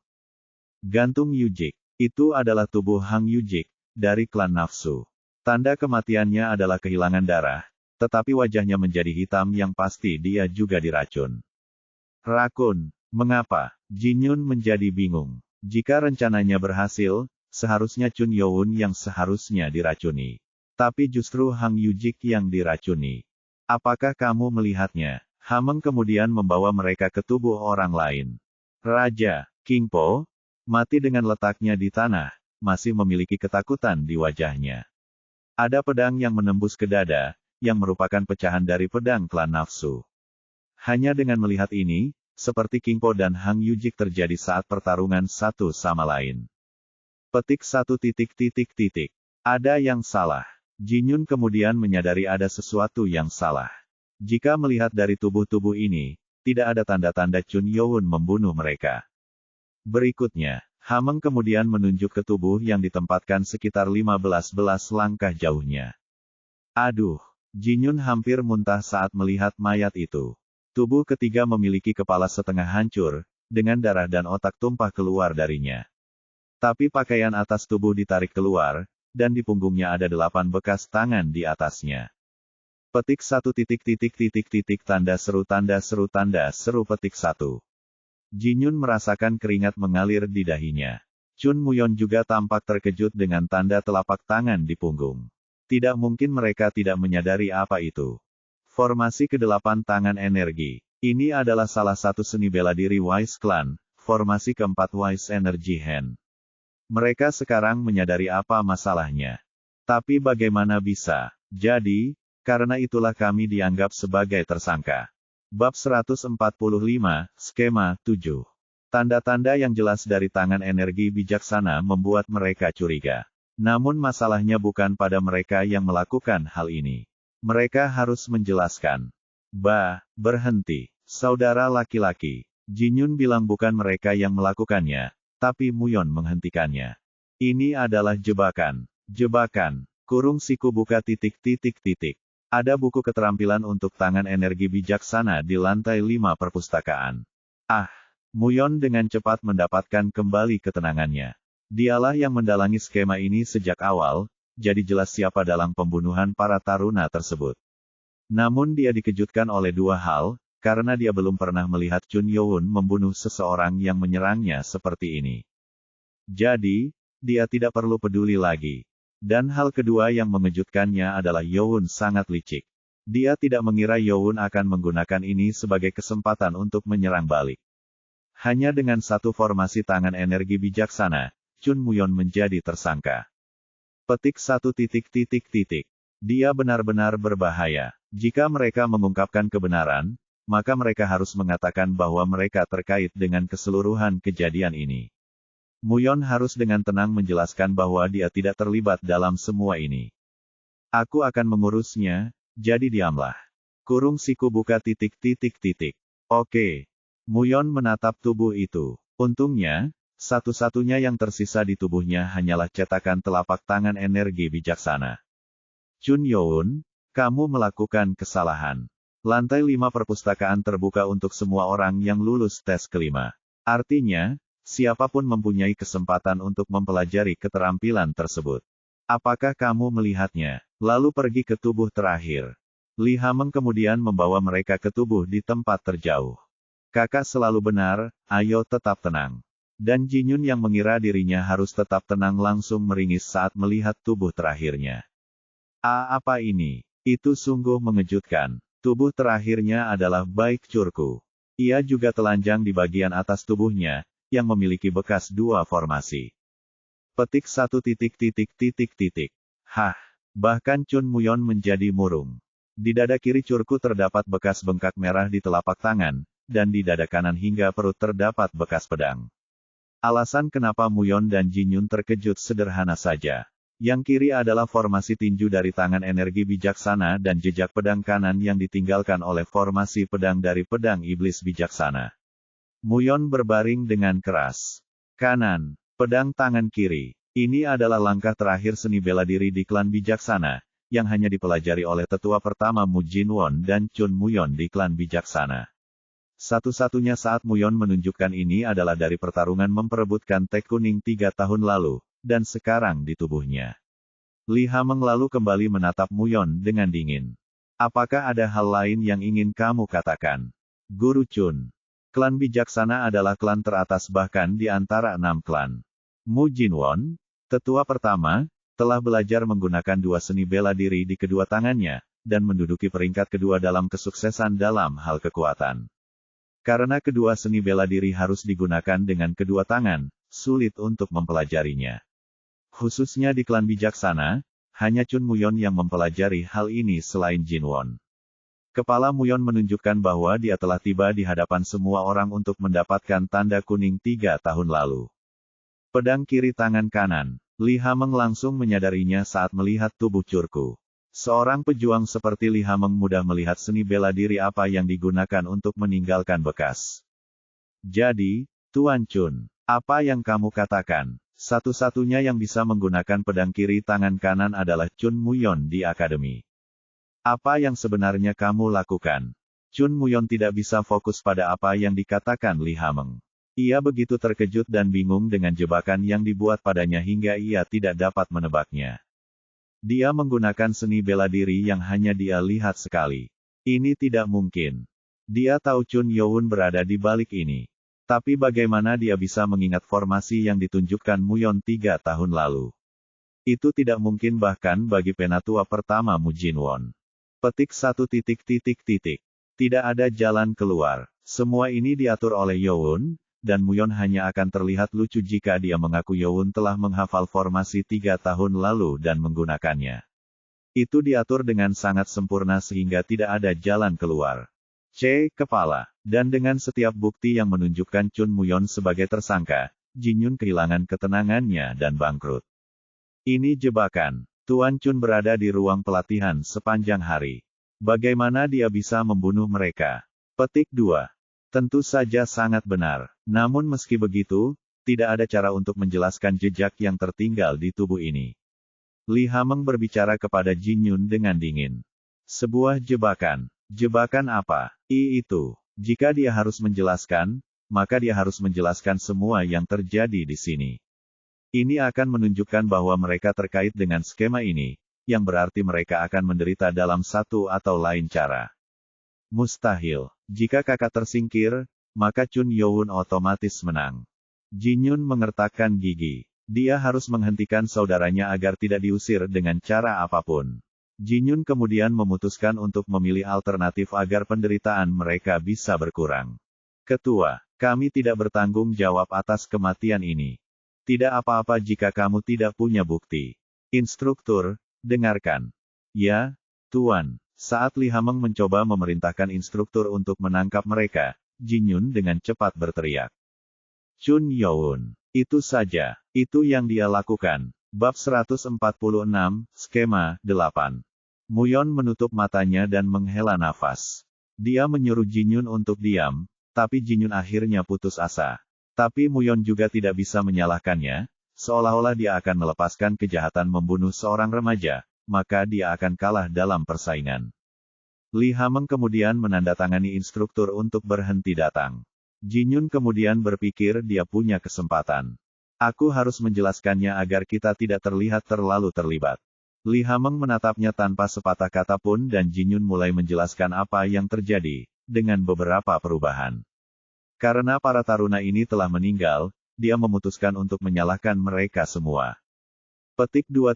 Gantung Yujik. Itu adalah tubuh Hang Yujik, dari klan Nafsu. Tanda kematiannya adalah kehilangan darah, tetapi wajahnya menjadi hitam yang pasti dia juga diracun. Rakun, mengapa? Jinyun menjadi bingung. Jika rencananya berhasil, seharusnya Chun Youn yang seharusnya diracuni. Tapi justru Hang Yujik yang diracuni. Apakah kamu melihatnya? Hameng kemudian membawa mereka ke tubuh orang lain. Raja, King Po, mati dengan letaknya di tanah, masih memiliki ketakutan di wajahnya. Ada pedang yang menembus ke dada, yang merupakan pecahan dari pedang klan Nafsu. Hanya dengan melihat ini, seperti King Po dan Hang Yujik terjadi saat pertarungan satu sama lain. Petik 1 titik titik titik. Ada yang salah. Jinyun kemudian menyadari ada sesuatu yang salah. Jika melihat dari tubuh-tubuh ini, tidak ada tanda-tanda Chun Youn membunuh mereka. Berikutnya, Hameng kemudian menunjuk ke tubuh yang ditempatkan sekitar 15 langkah jauhnya. Aduh, Jinyun hampir muntah saat melihat mayat itu. Tubuh ketiga memiliki kepala setengah hancur, dengan darah dan otak tumpah keluar darinya. Tapi pakaian atas tubuh ditarik keluar, dan di punggungnya ada 8 bekas tangan di atasnya. Petik 1 tanda seru petik 1. Jinyun merasakan keringat mengalir di dahinya. Chun Muyon juga tampak terkejut dengan tanda telapak tangan di punggung. Tidak mungkin mereka tidak menyadari apa itu. Formasi ke-8 tangan energi. Ini adalah salah satu seni bela diri Wise Clan, formasi keempat Wise Energy Hand. Mereka sekarang menyadari apa masalahnya. Tapi bagaimana bisa? Jadi, karena itulah kami dianggap sebagai tersangka. Bab 145, Skema 7. Tanda-tanda yang jelas dari tangan energi bijaksana membuat mereka curiga. Namun masalahnya bukan pada mereka yang melakukan hal ini. Mereka harus menjelaskan. Berhenti. Saudara laki-laki. Jinyun bilang bukan mereka yang melakukannya, tapi Muyon menghentikannya. Ini adalah jebakan. Jebakan. Kurung siku buka titik. Ada buku keterampilan untuk tangan energi bijaksana di lantai 5 perpustakaan. Muyon dengan cepat mendapatkan kembali ketenangannya. Dialah yang mendalangi skema ini sejak awal, jadi jelas siapa dalang pembunuhan para taruna tersebut. Namun dia dikejutkan oleh dua hal, karena dia belum pernah melihat Chun Youn membunuh seseorang yang menyerangnya seperti ini. Jadi, dia tidak perlu peduli lagi. Dan hal kedua yang mengejutkannya adalah Youn sangat licik. Dia tidak mengira Youn akan menggunakan ini sebagai kesempatan untuk menyerang balik. Hanya dengan satu formasi tangan energi bijaksana, Chun Muyon menjadi tersangka. Petik 1 Dia benar-benar berbahaya. Jika mereka mengungkapkan kebenaran, maka mereka harus mengatakan bahwa mereka terkait dengan keseluruhan kejadian ini. Muyon harus dengan tenang menjelaskan bahwa dia tidak terlibat dalam semua ini. Aku akan mengurusnya, jadi diamlah. Kurung siku buka titik. Oke. Muyon menatap tubuh itu. Untungnya, satu-satunya yang tersisa di tubuhnya hanyalah cetakan telapak tangan energi bijaksana. Chun Youn, kamu melakukan kesalahan. Lantai 5 perpustakaan terbuka untuk semua orang yang lulus tes kelima. Artinya, siapapun mempunyai kesempatan untuk mempelajari keterampilan tersebut. Apakah kamu melihatnya? Lalu pergi ke tubuh terakhir. Li Hameng kemudian membawa mereka ke tubuh di tempat terjauh. Kakak selalu benar, ayo tetap tenang. Dan Jinyun yang mengira dirinya harus tetap tenang langsung meringis saat melihat tubuh terakhirnya. Apa ini? Itu sungguh mengejutkan. Tubuh terakhirnya adalah Baik Curku. Ia juga telanjang di bagian atas tubuhnya, yang memiliki bekas dua formasi. Petik 1 Bahkan Chun Muyon menjadi murung. Di dada kiri Curku terdapat bekas bengkak merah di telapak tangan, dan di dada kanan hingga perut terdapat bekas pedang. Alasan kenapa Muyon dan Jinyun terkejut sederhana saja. Yang kiri adalah formasi tinju dari tangan energi bijaksana dan jejak pedang kanan yang ditinggalkan oleh formasi pedang dari pedang iblis bijaksana. Muyon berbaring dengan keras. Kanan, pedang tangan kiri. Ini adalah langkah terakhir seni bela diri di klan bijaksana, yang hanya dipelajari oleh tetua pertama Mu Jinwon dan Chun Muyon di klan bijaksana. Satu-satunya saat Muyon menunjukkan ini adalah dari pertarungan memperebutkan tag kuning 3 tahun lalu, dan sekarang di tubuhnya. Li Hameng lalu kembali menatap Muyon dengan dingin. Apakah ada hal lain yang ingin kamu katakan? Guru Chun. Klan bijaksana adalah klan teratas bahkan di antara 6 klan. Mu Jinwon, tetua pertama, telah belajar menggunakan dua seni bela diri di kedua tangannya, dan menduduki peringkat kedua dalam kesuksesan dalam hal kekuatan. Karena kedua seni bela diri harus digunakan dengan kedua tangan, sulit untuk mempelajarinya. Khususnya di klan bijaksana, hanya Chun Muyon yang mempelajari hal ini selain Jinwon. Kepala Muyon menunjukkan bahwa dia telah tiba di hadapan semua orang untuk mendapatkan tanda kuning 3 tahun lalu. Pedang kiri tangan kanan. Li Hameng langsung menyadarinya saat melihat tubuh Curku. Seorang pejuang seperti Li Hameng mudah melihat seni bela diri apa yang digunakan untuk meninggalkan bekas. Jadi, Tuan Chun, apa yang kamu katakan? Satu-satunya yang bisa menggunakan pedang kiri tangan kanan adalah Chun Muyon di akademi. Apa yang sebenarnya kamu lakukan? Chun Muyon tidak bisa fokus pada apa yang dikatakan Li Hameng. Ia begitu terkejut dan bingung dengan jebakan yang dibuat padanya hingga ia tidak dapat menebaknya. Dia menggunakan seni bela diri yang hanya dia lihat sekali. Ini tidak mungkin. Dia tahu Chun Youn berada di balik ini. Tapi bagaimana dia bisa mengingat formasi yang ditunjukkan Muyon 3 tahun lalu? Itu tidak mungkin bahkan bagi penatua pertama Mu Jinwon. Petik 1. Tidak ada jalan keluar. Semua ini diatur oleh Youn, dan Muyon hanya akan terlihat lucu jika dia mengaku Youn telah menghafal formasi 3 tahun lalu dan menggunakannya. Itu diatur dengan sangat sempurna sehingga tidak ada jalan keluar. Kepala. Dan dengan setiap bukti yang menunjukkan Chun Muyon sebagai tersangka, Jin Yun kehilangan ketenangannya dan bangkrut. Ini jebakan. Tuan Chun berada di ruang pelatihan sepanjang hari. Bagaimana dia bisa membunuh mereka? Petik 2. Tentu saja sangat benar. Namun meski begitu, tidak ada cara untuk menjelaskan jejak yang tertinggal di tubuh ini. Li Hameng berbicara kepada Jin Yun dengan dingin. Sebuah jebakan. Jebakan apa? Itu. Jika dia harus menjelaskan, maka dia harus menjelaskan semua yang terjadi di sini. Ini akan menunjukkan bahwa mereka terkait dengan skema ini, yang berarti mereka akan menderita dalam satu atau lain cara. Mustahil. Jika kakak tersingkir, maka Chun Youn otomatis menang. Jin Yun mengertakkan gigi. Dia harus menghentikan saudaranya agar tidak diusir dengan cara apapun. Jin Yun kemudian memutuskan untuk memilih alternatif agar penderitaan mereka bisa berkurang. Ketua, kami tidak bertanggung jawab atas kematian ini. Tidak apa-apa jika kamu tidak punya bukti. Instruktur, dengarkan. Ya, Tuan. Saat Li Hameng mencoba memerintahkan instruktur untuk menangkap mereka, Jin Yun dengan cepat berteriak. Chun Youn. Itu saja. Itu yang dia lakukan. Bab 146, Skema 8. Muyon menutup matanya dan menghela nafas. Dia menyuruh Jin Yun untuk diam, tapi Jin Yun akhirnya putus asa. Tapi Muyon juga tidak bisa menyalahkannya, seolah-olah dia akan melepaskan kejahatan membunuh seorang remaja, maka dia akan kalah dalam persaingan. Li Hameng kemudian menandatangani instruktur untuk berhenti datang. Jin Yun kemudian berpikir dia punya kesempatan. Aku harus menjelaskannya agar kita tidak terlihat terlalu terlibat. Li Hameng menatapnya tanpa sepatah kata pun dan Jin Yun mulai menjelaskan apa yang terjadi, dengan beberapa perubahan. Karena para taruna ini telah meninggal, dia memutuskan untuk menyalahkan mereka semua. Petik 2.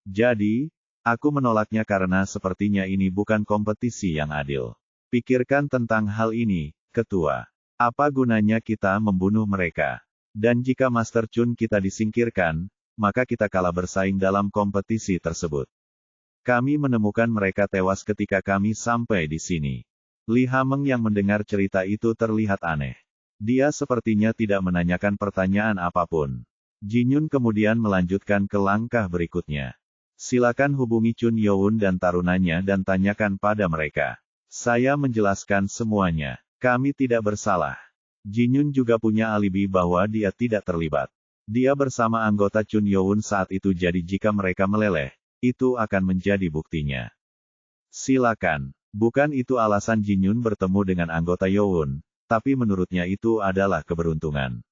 Jadi, aku menolaknya karena sepertinya ini bukan kompetisi yang adil. Pikirkan tentang hal ini, Ketua. Apa gunanya kita membunuh mereka? Dan jika Master Chun kita disingkirkan, maka kita kalah bersaing dalam kompetisi tersebut. Kami menemukan mereka tewas ketika kami sampai di sini. Li Hameng yang mendengar cerita itu terlihat aneh. Dia sepertinya tidak menanyakan pertanyaan apapun. Jin Yun kemudian melanjutkan ke langkah berikutnya. Silakan hubungi Chun Youn dan tarunanya dan tanyakan pada mereka. Saya menjelaskan semuanya. Kami tidak bersalah. Jin Yun juga punya alibi bahwa dia tidak terlibat. Dia bersama anggota Chun Youn saat itu jadi jika mereka meleleh, itu akan menjadi buktinya. Silakan. Bukan itu alasan Jin Yun bertemu dengan anggota Youn, tapi menurutnya itu adalah keberuntungan.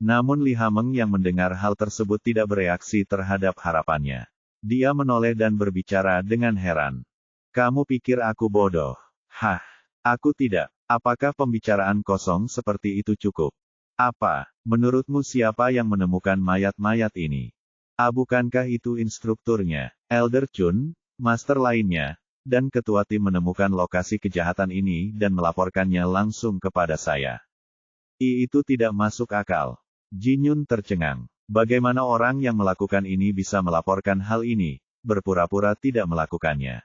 Namun Li Hameng yang mendengar hal tersebut tidak bereaksi terhadap harapannya. Dia menoleh dan berbicara dengan heran. Kamu pikir aku bodoh? Hah, aku tidak. Apakah pembicaraan kosong seperti itu cukup? Apa, menurutmu siapa yang menemukan mayat-mayat ini? Bukankah itu instrukturnya, Elder Chun, master lainnya, dan ketua tim menemukan lokasi kejahatan ini dan melaporkannya langsung kepada saya? Itu tidak masuk akal. Jin Yun tercengang. Bagaimana orang yang melakukan ini bisa melaporkan hal ini, berpura-pura tidak melakukannya?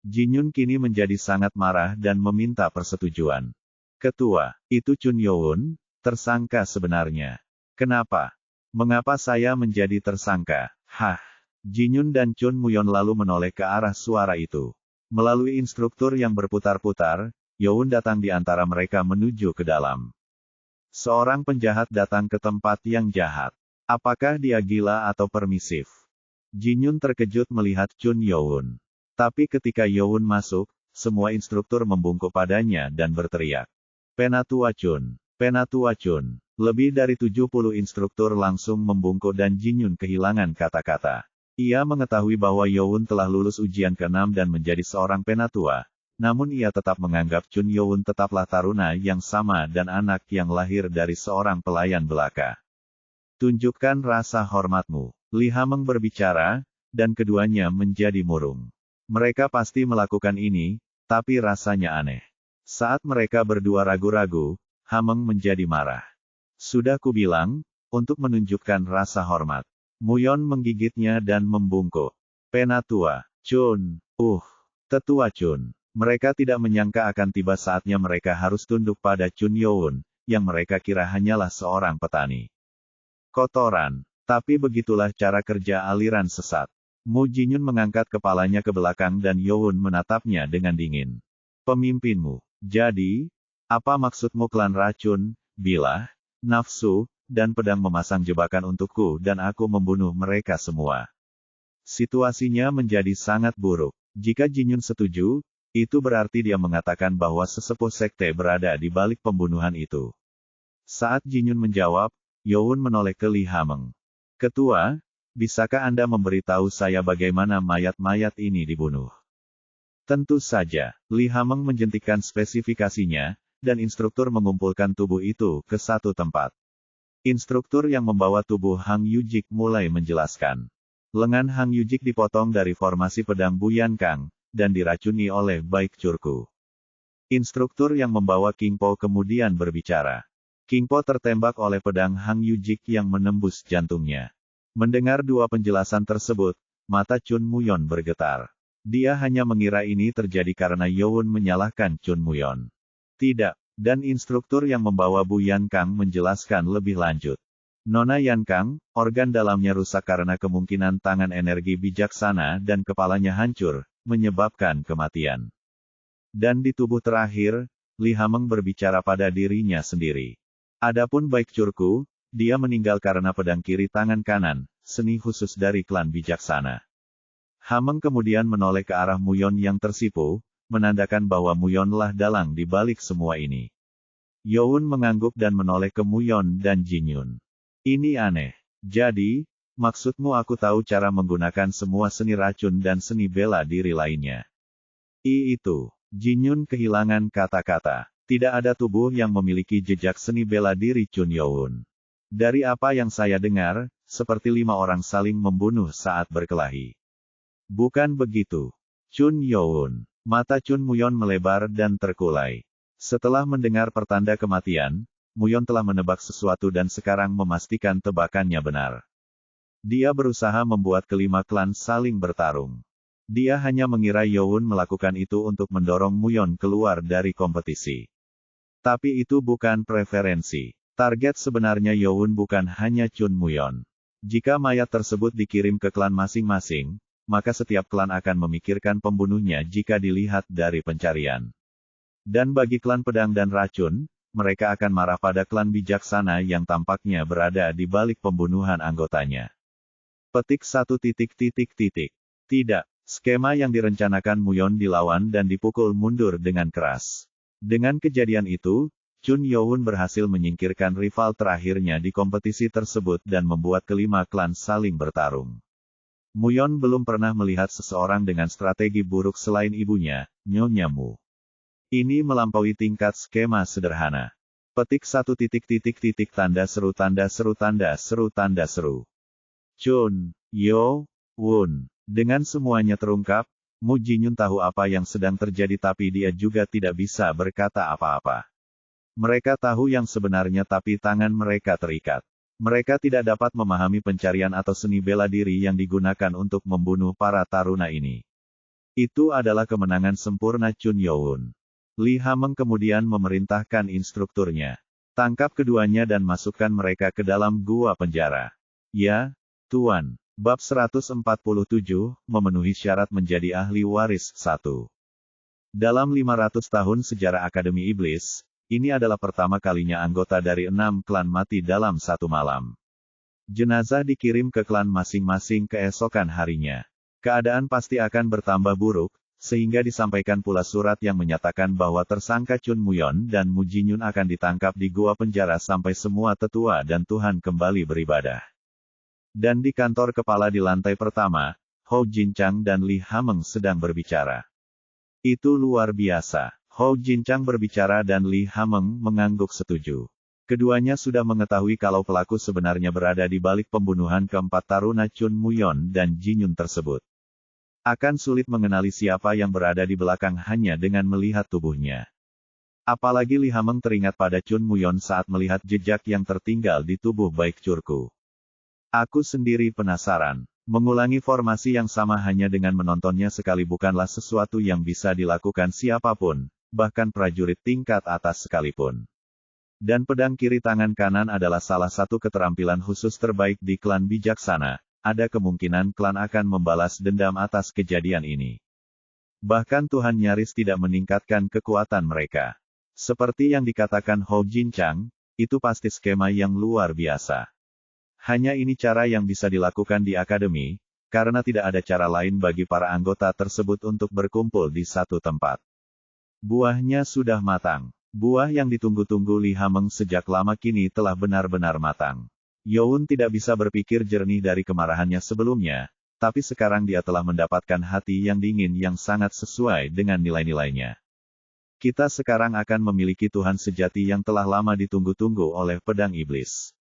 Jin Yun kini menjadi sangat marah dan meminta persetujuan. Ketua, itu Chun Youn, tersangka sebenarnya. Kenapa? Mengapa saya menjadi tersangka? Hah? Jin Yun dan Chun Muyon lalu menoleh ke arah suara itu. Melalui instruktur yang berputar-putar, Youn datang di antara mereka menuju ke dalam. Seorang penjahat datang ke tempat yang jahat. Apakah dia gila atau permisif? Jin Yun terkejut melihat Chun Youn. Tapi ketika Youn masuk, semua instruktur membungkuk padanya dan berteriak. Penatua Chun. Penatua Chun. Lebih dari 70 instruktur langsung membungkuk dan Jinyun kehilangan kata-kata. Ia mengetahui bahwa Youn telah lulus ujian ke-6 dan menjadi seorang penatua. Namun ia tetap menganggap Chun Youn tetaplah taruna yang sama dan anak yang lahir dari seorang pelayan belaka. Tunjukkan rasa hormatmu. Li Hameng berbicara, dan keduanya menjadi murung. Mereka pasti melakukan ini, tapi rasanya aneh. Saat mereka berdua ragu-ragu, Hameng menjadi marah. Sudah kubilang, untuk menunjukkan rasa hormat. Muyon menggigitnya dan membungkuk. Penatua Chun, Tetua Chun. Mereka tidak menyangka akan tiba saatnya mereka harus tunduk pada Chun Youn, yang mereka kira hanyalah seorang petani. Kotoran. Tapi begitulah cara kerja aliran sesat. Mu Jinyun mengangkat kepalanya ke belakang dan Youn menatapnya dengan dingin. Pemimpinmu. Jadi, apa maksudmu klan racun, bilah, nafsu, dan pedang memasang jebakan untukku dan aku membunuh mereka semua. Situasinya menjadi sangat buruk. Jika Jinyun setuju, itu berarti dia mengatakan bahwa sesepuh sekte berada di balik pembunuhan itu. Saat Jinyun menjawab, Youn menoleh ke Li Hameng. Ketua, bisakah Anda memberitahu saya bagaimana mayat-mayat ini dibunuh? Tentu saja, Li Hameng menjentikkan spesifikasinya, dan instruktur mengumpulkan tubuh itu ke satu tempat. Instruktur yang membawa tubuh Hang Yujik mulai menjelaskan. Lengan Hang Yujik dipotong dari formasi pedang Buyan Kang, dan diracuni oleh Baik Curku. Instruktur yang membawa King Po kemudian berbicara. King Po tertembak oleh pedang Hang Yujik yang menembus jantungnya. Mendengar dua penjelasan tersebut, mata Chun Muyon bergetar. Dia hanya mengira ini terjadi karena Youn menyalahkan Chun Muyon. Tidak, dan instruktur yang membawa Bu Yan Kang menjelaskan lebih lanjut. Nona Yan Kang, organ dalamnya rusak karena kemungkinan tangan energi bijaksana dan kepalanya hancur, menyebabkan kematian. Dan di tubuh terakhir, Li Hameng berbicara pada dirinya sendiri. Adapun Baik Curku, dia meninggal karena pedang kiri tangan kanan, seni khusus dari klan bijaksana. Hameng kemudian menoleh ke arah Muyon yang tersipu, menandakan bahwa Muyonlah dalang di balik semua ini. Youn mengangguk dan menoleh ke Muyon dan Jinyun. Ini aneh. Jadi, maksudmu aku tahu cara menggunakan semua seni racun dan seni bela diri lainnya. Itu. Jinyun kehilangan kata-kata. Tidak ada tubuh yang memiliki jejak seni bela diri Chun Youn. Dari apa yang saya dengar, seperti 5 orang saling membunuh saat berkelahi. Bukan begitu. Chun Youn. Mata Chun Muyon melebar dan terkulai. Setelah mendengar pertanda kematian, Muyon telah menebak sesuatu dan sekarang memastikan tebakannya benar. Dia berusaha membuat kelima klan saling bertarung. Dia hanya mengira Youn melakukan itu untuk mendorong Muyon keluar dari kompetisi. Tapi itu bukan preferensi. Target sebenarnya Youn bukan hanya Chun Muyon. Jika mayat tersebut dikirim ke klan masing-masing, maka setiap klan akan memikirkan pembunuhnya jika dilihat dari pencarian. Dan bagi klan pedang dan racun, mereka akan marah pada klan bijaksana yang tampaknya berada di balik pembunuhan anggotanya. Petik 1. Tidak, skema yang direncanakan Muyon dilawan dan dipukul mundur dengan keras. Dengan kejadian itu, Chun Youn berhasil menyingkirkan rival terakhirnya di kompetisi tersebut dan membuat kelima klan saling bertarung. Muyon belum pernah melihat seseorang dengan strategi buruk selain ibunya, Nyonya Mu. Ini melampaui tingkat skema sederhana. Petik 1. Tanda seru. Chun Youn. Dengan semuanya terungkap, Mu Jinyun tahu apa yang sedang terjadi tapi dia juga tidak bisa berkata apa-apa. Mereka tahu yang sebenarnya tapi tangan mereka terikat. Mereka tidak dapat memahami pencarian atau seni bela diri yang digunakan untuk membunuh para taruna ini. Itu adalah kemenangan sempurna Chun Youn. Li Hameng kemudian memerintahkan instrukturnya. Tangkap keduanya dan masukkan mereka ke dalam gua penjara. Ya, Tuan. Bab 147, memenuhi syarat menjadi ahli waris 1. Dalam 500 tahun sejarah Akademi Iblis, ini adalah pertama kalinya anggota dari 6 klan mati dalam satu malam. Jenazah dikirim ke klan masing-masing keesokan harinya. Keadaan pasti akan bertambah buruk, sehingga disampaikan pula surat yang menyatakan bahwa tersangka Chun Muyon dan Mu Jinyun akan ditangkap di gua penjara sampai semua tetua dan Tuhan kembali beribadah. Dan di kantor kepala di lantai pertama, Hou Jinchang dan Li Hameng sedang berbicara. Itu luar biasa. Hou Jinchang berbicara dan Li Hameng mengangguk setuju. Keduanya sudah mengetahui kalau pelaku sebenarnya berada di balik pembunuhan keempat taruna Chun Muyon dan Jinyun tersebut. Akan sulit mengenali siapa yang berada di belakang hanya dengan melihat tubuhnya. Apalagi Li Hameng teringat pada Chun Muyon saat melihat jejak yang tertinggal di tubuh Baik Curku. Aku sendiri penasaran. Mengulangi formasi yang sama hanya dengan menontonnya sekali bukanlah sesuatu yang bisa dilakukan siapapun, bahkan prajurit tingkat atas sekalipun. Dan pedang kiri tangan kanan adalah salah satu keterampilan khusus terbaik di klan bijaksana. Ada kemungkinan klan akan membalas dendam atas kejadian ini. Bahkan Tuhan nyaris tidak meningkatkan kekuatan mereka. Seperti yang dikatakan Hou Jinchang, itu pasti skema yang luar biasa. Hanya ini cara yang bisa dilakukan di akademi, karena tidak ada cara lain bagi para anggota tersebut untuk berkumpul di satu tempat. Buahnya sudah matang. Buah yang ditunggu-tunggu Li Hameng sejak lama kini telah benar-benar matang. Youn tidak bisa berpikir jernih dari kemarahannya sebelumnya, tapi sekarang dia telah mendapatkan hati yang dingin yang sangat sesuai dengan nilai-nilainya. Kita sekarang akan memiliki Tuhan sejati yang telah lama ditunggu-tunggu oleh pedang iblis.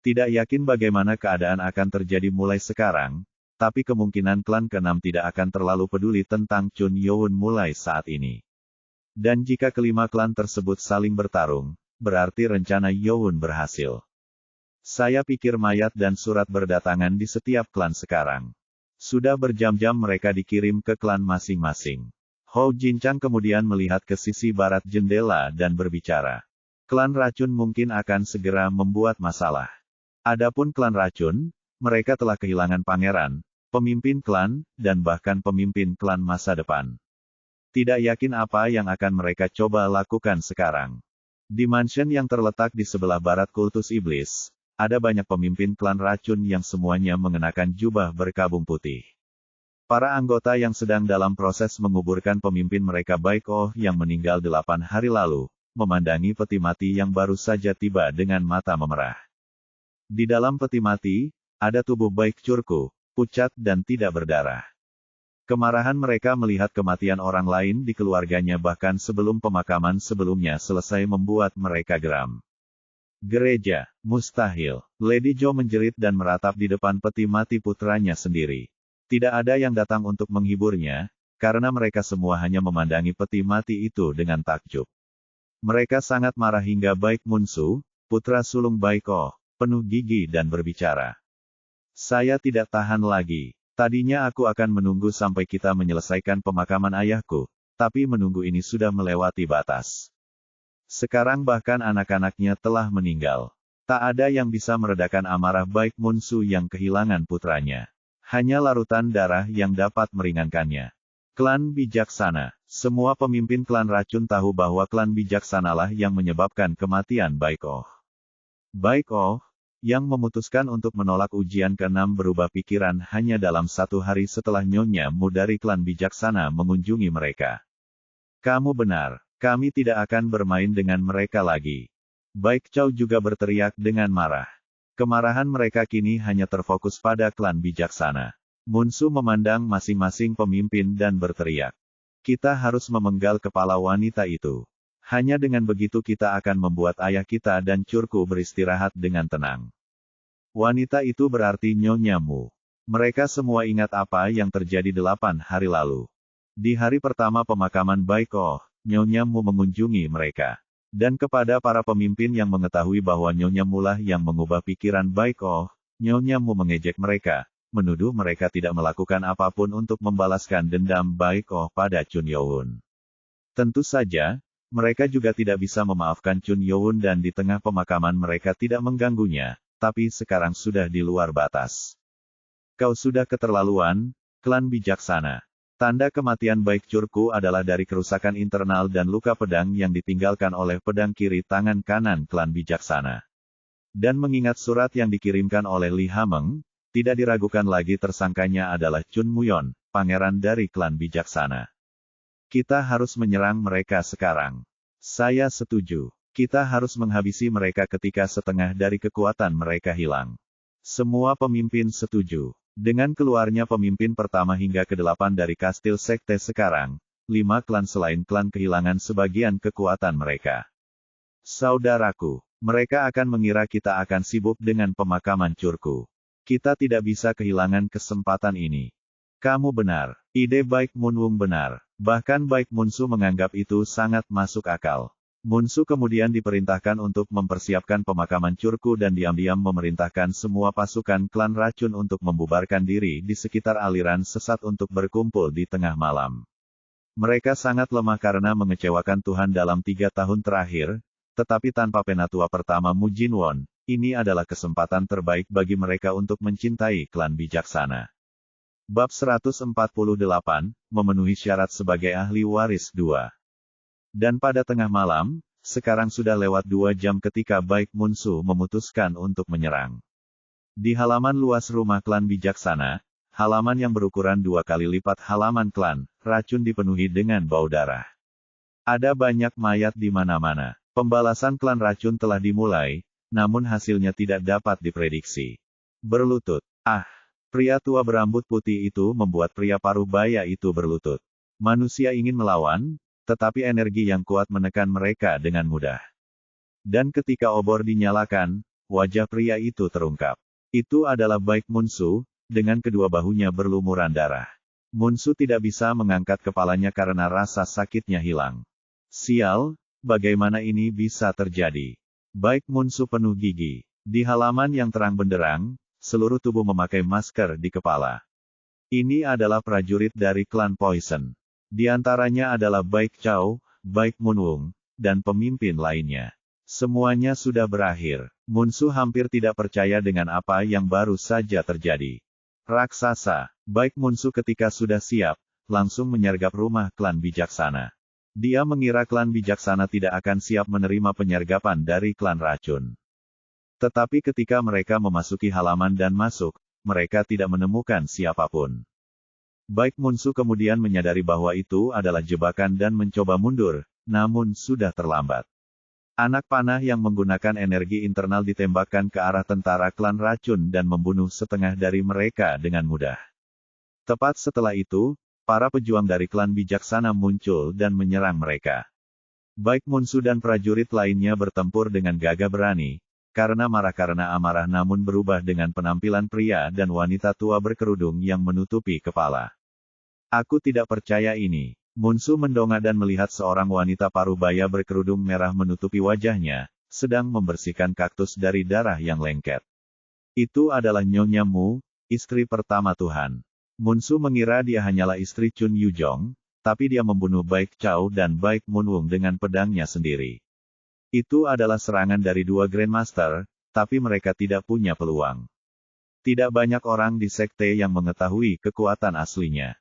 Tidak yakin bagaimana keadaan akan terjadi mulai sekarang, tapi kemungkinan klan ke-6 tidak akan terlalu peduli tentang Chun Youn mulai saat ini. Dan jika kelima klan tersebut saling bertarung, berarti rencana Youn berhasil. Saya pikir mayat dan surat berdatangan di setiap klan sekarang. Sudah berjam-jam mereka dikirim ke klan masing-masing. Hou Jinchang kemudian melihat ke sisi barat jendela dan berbicara. Klan racun mungkin akan segera membuat masalah. Adapun klan racun, mereka telah kehilangan pangeran, pemimpin klan, dan bahkan pemimpin klan masa depan. Tidak yakin apa yang akan mereka coba lakukan sekarang. Di mansion yang terletak di sebelah barat kultus iblis, ada banyak pemimpin klan racun yang semuanya mengenakan jubah berkabung putih. Para anggota yang sedang dalam proses menguburkan pemimpin mereka Baik Oh yang meninggal 8 hari lalu, memandangi peti mati yang baru saja tiba dengan mata memerah. Di dalam peti mati, ada tubuh Baik Curku, pucat dan tidak berdarah. Kemarahan mereka melihat kematian orang lain di keluarganya bahkan sebelum pemakaman sebelumnya selesai membuat mereka geram. Gereja, mustahil. Lady Jo menjerit dan meratap di depan peti mati putranya sendiri. Tidak ada yang datang untuk menghiburnya, karena mereka semua hanya memandangi peti mati itu dengan takjub. Mereka sangat marah hingga Baik Munsu, putra sulung Baik Oh, penuh gigi dan berbicara. Saya tidak tahan lagi. Tadinya aku akan menunggu sampai kita menyelesaikan pemakaman ayahku, tapi menunggu ini sudah melewati batas. Sekarang bahkan anak-anaknya telah meninggal. Tak ada yang bisa meredakan amarah Baik Munsu yang kehilangan putranya. Hanya larutan darah yang dapat meringankannya. Klan bijaksana. Semua pemimpin klan racun tahu bahwa klan bijaksanalah yang menyebabkan kematian Baik Oh. Baik Oh, yang memutuskan untuk menolak ujian ke-6 berubah pikiran hanya dalam 1 hari setelah Nyonya Mu dari klan bijaksana mengunjungi mereka. Kamu benar. Kami tidak akan bermain dengan mereka lagi. Baik Chow juga berteriak dengan marah. Kemarahan mereka kini hanya terfokus pada klan bijaksana. Munsu memandang masing-masing pemimpin dan berteriak. Kita harus memenggal kepala wanita itu. Hanya dengan begitu kita akan membuat ayah kita dan Curku beristirahat dengan tenang. Wanita itu berarti Nyonya Mu. Mereka semua ingat apa yang terjadi 8 hari lalu. Di hari pertama pemakaman Baik Oh, Nyonya Mu mengunjungi mereka. Dan kepada para pemimpin yang mengetahui bahwa Nyonya Mu lah yang mengubah pikiran Baik Oh, Nyonya Mu mengejek mereka, menuduh mereka tidak melakukan apapun untuk membalaskan dendam Baik Oh pada Chun Youn. Tentu saja, mereka juga tidak bisa memaafkan Chun Youn dan di tengah pemakaman mereka tidak mengganggunya, tapi sekarang sudah di luar batas. Kau sudah keterlaluan, klan bijaksana. Tanda kematian Baik Curku adalah dari kerusakan internal dan luka pedang yang ditinggalkan oleh pedang kiri tangan kanan klan bijaksana. Dan mengingat surat yang dikirimkan oleh Li Hameng, tidak diragukan lagi tersangkanya adalah Chun Muyon, pangeran dari klan bijaksana. Kita harus menyerang mereka sekarang. Saya setuju. Kita harus menghabisi mereka ketika setengah dari kekuatan mereka hilang. Semua pemimpin setuju. Dengan keluarnya pemimpin pertama hingga ke-8 dari kastil sekte sekarang, 5 klan selain klan kehilangan sebagian kekuatan mereka. Saudaraku, mereka akan mengira kita akan sibuk dengan pemakaman Curku. Kita tidak bisa kehilangan kesempatan ini. Kamu benar. Ide Baik Munwung benar. Bahkan Baik Munsu menganggap itu sangat masuk akal. Munsu kemudian diperintahkan untuk mempersiapkan pemakaman Curku dan diam-diam memerintahkan semua pasukan klan racun untuk membubarkan diri di sekitar aliran sesat untuk berkumpul di tengah malam. Mereka sangat lemah karena mengecewakan Tuhan dalam 3 tahun terakhir, tetapi tanpa penatua pertama Mu Jinwon, ini adalah kesempatan terbaik bagi mereka untuk mencintai klan bijaksana. Bab 148, memenuhi syarat sebagai ahli waris 2. Dan pada tengah malam, sekarang sudah lewat 2 jam ketika Baik Munsu memutuskan untuk menyerang. Di halaman luas rumah klan bijaksana, halaman yang berukuran 2 kali lipat halaman klan, racun dipenuhi dengan bau darah. Ada banyak mayat di mana-mana. Pembalasan klan racun telah dimulai, namun hasilnya tidak dapat diprediksi. Berlutut. Pria tua berambut putih itu membuat pria paruh baya itu berlutut. Manusia ingin melawan, tetapi energi yang kuat menekan mereka dengan mudah. Dan ketika obor dinyalakan, wajah pria itu terungkap. Itu adalah Baik Munsu, dengan kedua bahunya berlumuran darah. Munsu tidak bisa mengangkat kepalanya karena rasa sakitnya hilang. Sial, bagaimana ini bisa terjadi? Baik Munsu penuh gigi. Di halaman yang terang benderang, seluruh tubuh memakai masker di kepala. Ini adalah prajurit dari klan Poison. Di antaranya adalah Baik Chow, Baik Munwung, dan pemimpin lainnya. Semuanya sudah berakhir. Munsu hampir tidak percaya dengan apa yang baru saja terjadi. Raksasa. Baik Munsu ketika sudah siap, langsung menyergap rumah klan bijaksana. Dia mengira klan bijaksana tidak akan siap menerima penyergapan dari klan racun. Tetapi ketika mereka memasuki halaman dan masuk, mereka tidak menemukan siapapun. Baik Munsu kemudian menyadari bahwa itu adalah jebakan dan mencoba mundur, namun sudah terlambat. Anak panah yang menggunakan energi internal ditembakkan ke arah tentara klan racun dan membunuh setengah dari mereka dengan mudah. Tepat setelah itu, para pejuang dari klan bijaksana muncul dan menyerang mereka. Baik Munsu dan prajurit lainnya bertempur dengan gagah berani, karena amarah namun berubah dengan penampilan pria dan wanita tua berkerudung yang menutupi kepala. Aku tidak percaya ini. Munsu mendongak dan melihat seorang wanita parubaya berkerudung merah menutupi wajahnya, sedang membersihkan kaktus dari darah yang lengket. Itu adalah Nyonya Mu, istri pertama Tuhan. Munsu mengira dia hanyalah istri Chun Yujong, tapi dia membunuh Baik Chow dan Baik Munwung dengan pedangnya sendiri. Itu adalah serangan dari 2 Grandmaster, tapi mereka tidak punya peluang. Tidak banyak orang di sekte yang mengetahui kekuatan aslinya.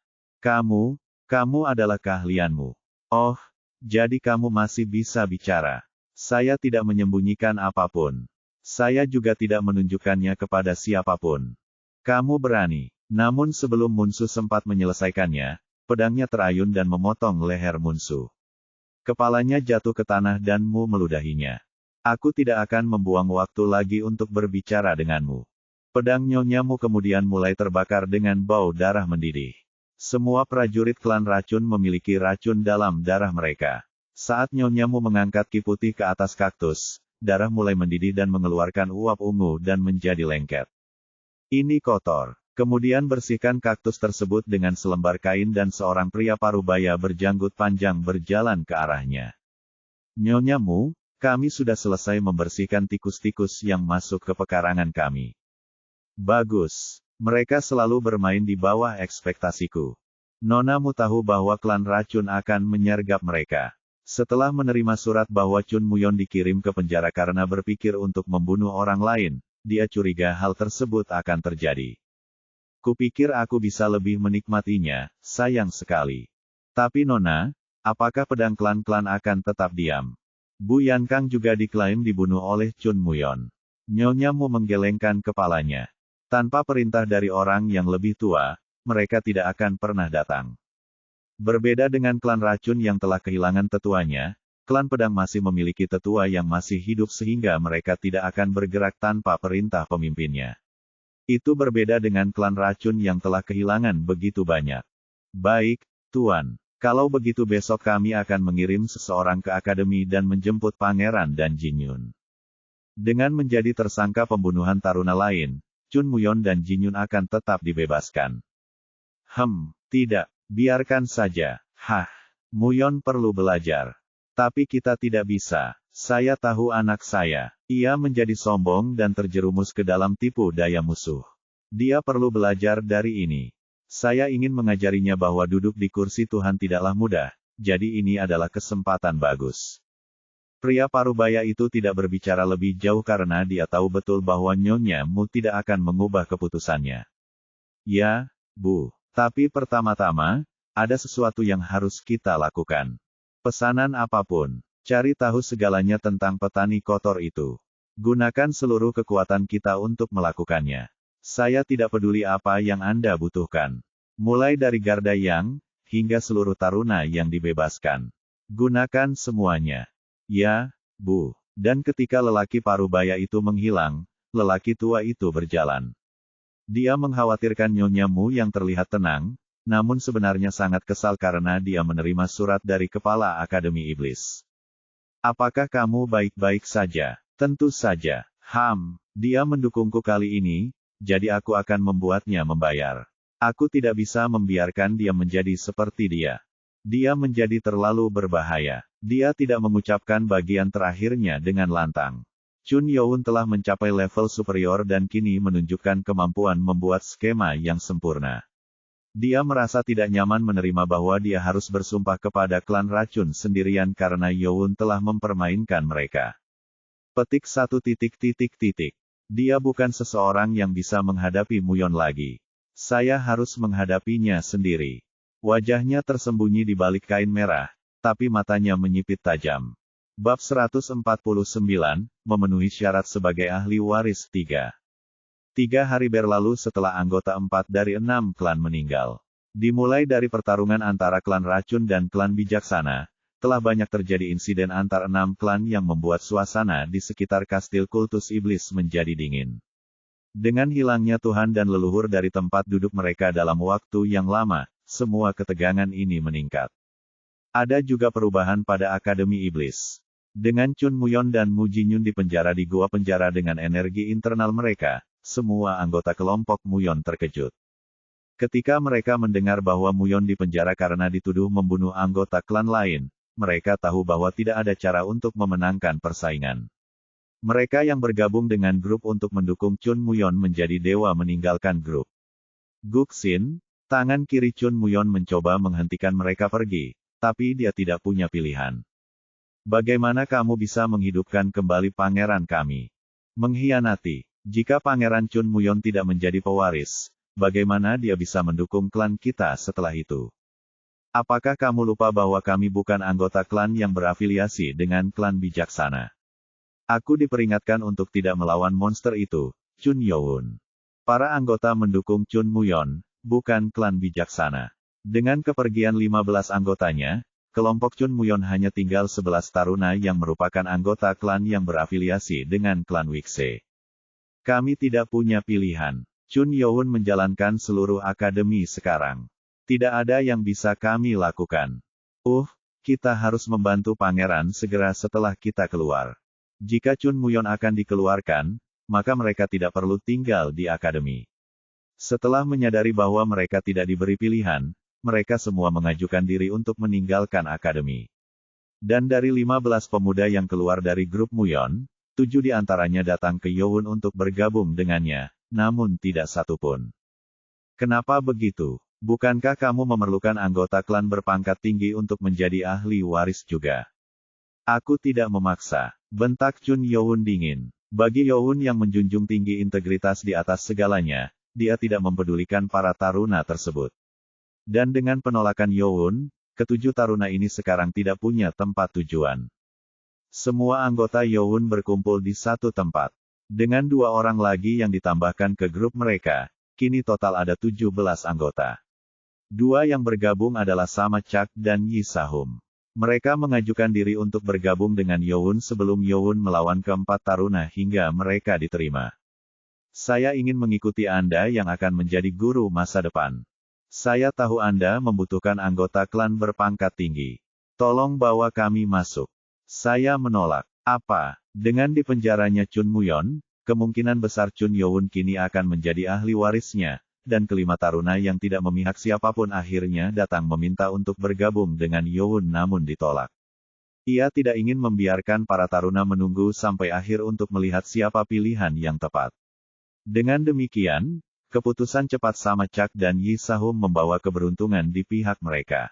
Kamu adalah keahlianmu. Oh, jadi kamu masih bisa bicara. Saya tidak menyembunyikan apapun. Saya juga tidak menunjukkannya kepada siapapun. Kamu berani. Namun sebelum Munsu sempat menyelesaikannya, pedangnya terayun dan memotong leher Munsu. Kepalanya jatuh ke tanah dan Mu meludahinya. Aku tidak akan membuang waktu lagi untuk berbicara denganmu. Pedang Nyonya Mu kemudian mulai terbakar dengan bau darah mendidih. Semua prajurit klan racun memiliki racun dalam darah mereka. Saat Nyonya Mu mengangkat ki putih ke atas kaktus, darah mulai mendidih dan mengeluarkan uap ungu dan menjadi lengket. Ini kotor. Kemudian bersihkan kaktus tersebut dengan selembar kain dan seorang pria parubaya berjanggut panjang berjalan ke arahnya. Nyonya Mu, kami sudah selesai membersihkan tikus-tikus yang masuk ke pekarangan kami. Bagus. Mereka selalu bermain di bawah ekspektasiku. Nona Mu tahu bahwa klan racun akan menyergap mereka. Setelah menerima surat bahwa Chun Muyon dikirim ke penjara karena berpikir untuk membunuh orang lain, dia curiga hal tersebut akan terjadi. Kupikir aku bisa lebih menikmatinya, sayang sekali. Tapi Nona, apakah pedang klan-klan akan tetap diam? Bu Yankang juga diklaim dibunuh oleh Chun Muyon. Nyonya Mu menggelengkan kepalanya. Tanpa perintah dari orang yang lebih tua, mereka tidak akan pernah datang. Berbeda dengan klan racun yang telah kehilangan tetuanya, klan pedang masih memiliki tetua yang masih hidup sehingga mereka tidak akan bergerak tanpa perintah pemimpinnya. Itu berbeda dengan klan racun yang telah kehilangan begitu banyak. Baik, Tuan. Kalau begitu besok kami akan mengirim seseorang ke akademi dan menjemput Pangeran dan Jinyun. Dengan menjadi tersangka pembunuhan taruna lain, Chun Muyon dan Jinyun akan tetap dibebaskan. Tidak. Biarkan saja. Muyon perlu belajar. Tapi kita tidak bisa. Saya tahu anak saya. Ia menjadi sombong dan terjerumus ke dalam tipu daya musuh. Dia perlu belajar dari ini. Saya ingin mengajarinya bahwa duduk di kursi Tuhan tidaklah mudah, jadi ini adalah kesempatan bagus. Pria parubaya itu tidak berbicara lebih jauh karena dia tahu betul bahwa Nyonya Mu tidak akan mengubah keputusannya. Ya, Bu. Tapi pertama-tama, ada sesuatu yang harus kita lakukan. Pesanan apapun. Cari tahu segalanya tentang petani kotor itu. Gunakan seluruh kekuatan kita untuk melakukannya. Saya tidak peduli apa yang Anda butuhkan. Mulai dari Garda Yang, hingga seluruh taruna yang dibebaskan. Gunakan semuanya. Ya, Bu. Dan ketika lelaki parubaya itu menghilang, lelaki tua itu berjalan. Dia mengkhawatirkan Nyonya Mu yang terlihat tenang, namun sebenarnya sangat kesal karena dia menerima surat dari Kepala Akademi Iblis. Apakah kamu baik-baik saja? Tentu saja. Dia mendukungku kali ini, jadi aku akan membuatnya membayar. Aku tidak bisa membiarkan dia menjadi seperti dia. Dia menjadi terlalu berbahaya. Dia tidak mengucapkan bagian terakhirnya dengan lantang. Chun Youn telah mencapai level superior dan kini menunjukkan kemampuan membuat skema yang sempurna. Dia merasa tidak nyaman menerima bahwa dia harus bersumpah kepada klan racun sendirian karena Youn telah mempermainkan mereka. Petik 1. Dia bukan seseorang yang bisa menghadapi Muyon lagi. Saya harus menghadapinya sendiri. Wajahnya tersembunyi di balik kain merah, tapi matanya menyipit tajam. Bab 149, memenuhi syarat sebagai ahli waris 3. 3 hari berlalu setelah anggota 4 dari 6 klan meninggal. Dimulai dari pertarungan antara klan racun dan klan bijaksana, telah banyak terjadi insiden antar 6 klan yang membuat suasana di sekitar kastil kultus iblis menjadi dingin. Dengan hilangnya Tuhan dan leluhur dari tempat duduk mereka dalam waktu yang lama, semua ketegangan ini meningkat. Ada juga perubahan pada Akademi Iblis. Dengan Chun Muyon dan Mu Jinyun dipenjara di gua penjara dengan energi internal mereka, semua anggota kelompok Muyon terkejut. Ketika mereka mendengar bahwa Muyon dipenjara karena dituduh membunuh anggota klan lain, mereka tahu bahwa tidak ada cara untuk memenangkan persaingan. Mereka yang bergabung dengan grup untuk mendukung Chun Muyon menjadi dewa meninggalkan grup. Guksin, tangan kiri Chun Muyon mencoba menghentikan mereka pergi, tapi dia tidak punya pilihan. Bagaimana kamu bisa menghidupkan kembali pangeran kami? Mengkhianati. Jika Pangeran Chun Muyon tidak menjadi pewaris, bagaimana dia bisa mendukung klan kita setelah itu? Apakah kamu lupa bahwa kami bukan anggota klan yang berafiliasi dengan klan bijaksana? Aku diperingatkan untuk tidak melawan monster itu, Chun Youn. Para anggota mendukung Chun Muyon, bukan klan bijaksana. Dengan kepergian 15 anggotanya, kelompok Chun Muyon hanya tinggal 11 taruna yang merupakan anggota klan yang berafiliasi dengan klan Wikse. Kami tidak punya pilihan. Chun Youn menjalankan seluruh akademi sekarang. Tidak ada yang bisa kami lakukan. Kita harus membantu pangeran segera setelah kita keluar. Jika Chun Muyon akan dikeluarkan, maka mereka tidak perlu tinggal di akademi. Setelah menyadari bahwa mereka tidak diberi pilihan, mereka semua mengajukan diri untuk meninggalkan akademi. Dan dari 15 pemuda yang keluar dari grup Muyon, 7 di antaranya datang ke Youn untuk bergabung dengannya, namun tidak satu pun. Kenapa begitu? Bukankah kamu memerlukan anggota klan berpangkat tinggi untuk menjadi ahli waris juga? Aku tidak memaksa, bentak Chun Youn dingin. Bagi Youn yang menjunjung tinggi integritas di atas segalanya, dia tidak mempedulikan para taruna tersebut. Dan dengan penolakan Youn, ketujuh taruna ini sekarang tidak punya tempat tujuan. Semua anggota Youn berkumpul di satu tempat. Dengan 2 orang lagi yang ditambahkan ke grup mereka, kini total ada 17 anggota. Dua yang bergabung adalah Sama Chak dan Yi Sahum. Mereka mengajukan diri untuk bergabung dengan Youn sebelum Youn melawan keempat taruna hingga mereka diterima. Saya ingin mengikuti Anda yang akan menjadi guru masa depan. Saya tahu Anda membutuhkan anggota klan berpangkat tinggi. Tolong bawa kami masuk. Saya menolak. Apa? Dengan dipenjaranya Chun Muyon, kemungkinan besar Chun Youn kini akan menjadi ahli warisnya, dan kelima taruna yang tidak memihak siapapun akhirnya datang meminta untuk bergabung dengan Youn namun ditolak. Ia tidak ingin membiarkan para taruna menunggu sampai akhir untuk melihat siapa pilihan yang tepat. Dengan demikian, keputusan cepat Sama Chak dan Yi Sahum membawa keberuntungan di pihak mereka.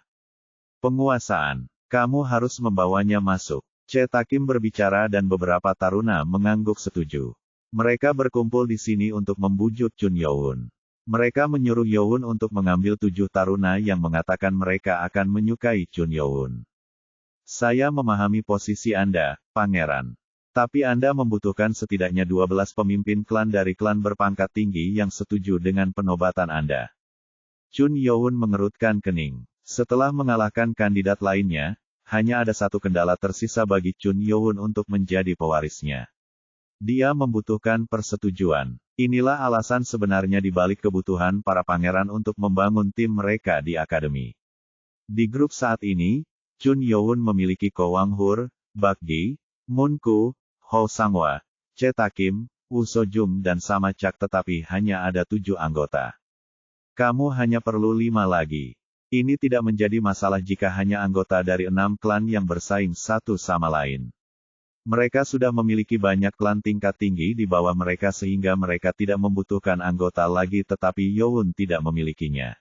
Penguasaan. Kamu harus membawanya masuk. Takim berbicara dan beberapa taruna mengangguk setuju. Mereka berkumpul di sini untuk membujuk Chun Youn. Mereka menyuruh Youn untuk mengambil 7 taruna yang mengatakan mereka akan menyukai Chun Youn. Saya memahami posisi Anda, Pangeran. Tapi Anda membutuhkan setidaknya 12 pemimpin klan dari klan berpangkat tinggi yang setuju dengan penobatan Anda. Chun Youn mengerutkan kening. Setelah mengalahkan kandidat lainnya, hanya ada satu kendala tersisa bagi Chun Youn untuk menjadi pewarisnya. Dia membutuhkan persetujuan. Inilah alasan sebenarnya di balik kebutuhan para pangeran untuk membangun tim mereka di akademi. Di grup saat ini, Chun Youn memiliki Ko Wanghur, Bak Gi, Mun Ku, Ho Sangwa, Takim, Woo Sojung dan Sama Chak tetapi hanya ada 7 anggota. Kamu hanya perlu 5 lagi. Ini tidak menjadi masalah jika hanya anggota dari 6 klan yang bersaing satu sama lain. Mereka sudah memiliki banyak klan tingkat tinggi di bawah mereka sehingga mereka tidak membutuhkan anggota lagi tetapi Youn tidak memilikinya.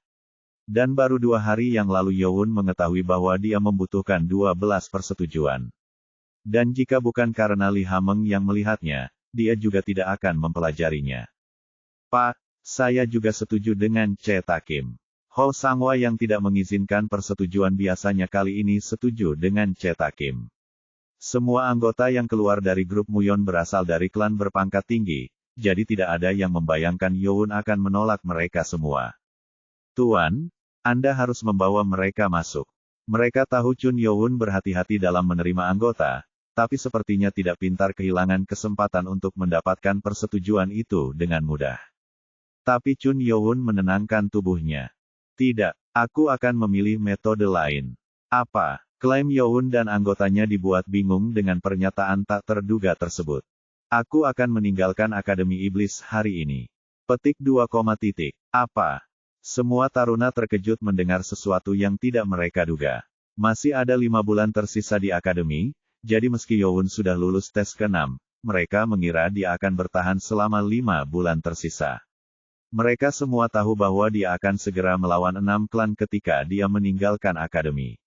Dan baru 2 hari yang lalu Youn mengetahui bahwa dia membutuhkan 12 persetujuan. Dan jika bukan karena Li Hameng yang melihatnya, dia juga tidak akan mempelajarinya. Pak, saya juga setuju dengan Takim. Ho Sangwa yang tidak mengizinkan persetujuan biasanya kali ini setuju dengan Takim. Semua anggota yang keluar dari grup Muyon berasal dari klan berpangkat tinggi, jadi tidak ada yang membayangkan Youn akan menolak mereka semua. Tuan, Anda harus membawa mereka masuk. Mereka tahu Chun Youn berhati-hati dalam menerima anggota, tapi sepertinya tidak pintar kehilangan kesempatan untuk mendapatkan persetujuan itu dengan mudah. Tapi Chun Youn menenangkan tubuhnya. Tidak, aku akan memilih metode lain. Apa? Klaim Youn dan anggotanya dibuat bingung dengan pernyataan tak terduga tersebut. Aku akan meninggalkan Akademi Iblis hari ini. Petik 2, Apa? Semua taruna terkejut mendengar sesuatu yang tidak mereka duga. Masih ada 5 bulan tersisa di Akademi, jadi meski Youn sudah lulus tes ke-6, mereka mengira dia akan bertahan selama 5 bulan tersisa. Mereka semua tahu bahwa dia akan segera melawan 6 klan ketika dia meninggalkan Akademi.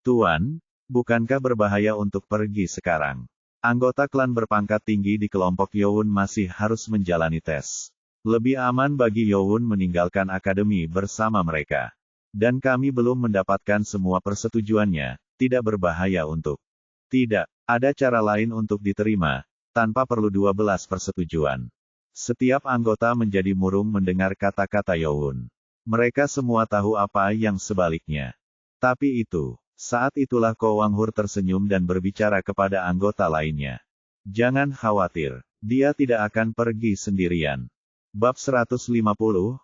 Tuan, bukankah berbahaya untuk pergi sekarang? Anggota klan berpangkat tinggi di kelompok Youn masih harus menjalani tes. Lebih aman bagi Youn meninggalkan akademi bersama mereka. Dan kami belum mendapatkan semua persetujuannya, tidak berbahaya untuk. Tidak, ada cara lain untuk diterima, tanpa perlu 12 persetujuan. Setiap anggota menjadi murung mendengar kata-kata Youn. Mereka semua tahu apa yang sebaliknya. Tapi itu. Saat itulah Ko Wanghur tersenyum dan berbicara kepada anggota lainnya. Jangan khawatir, dia tidak akan pergi sendirian. Bab 150,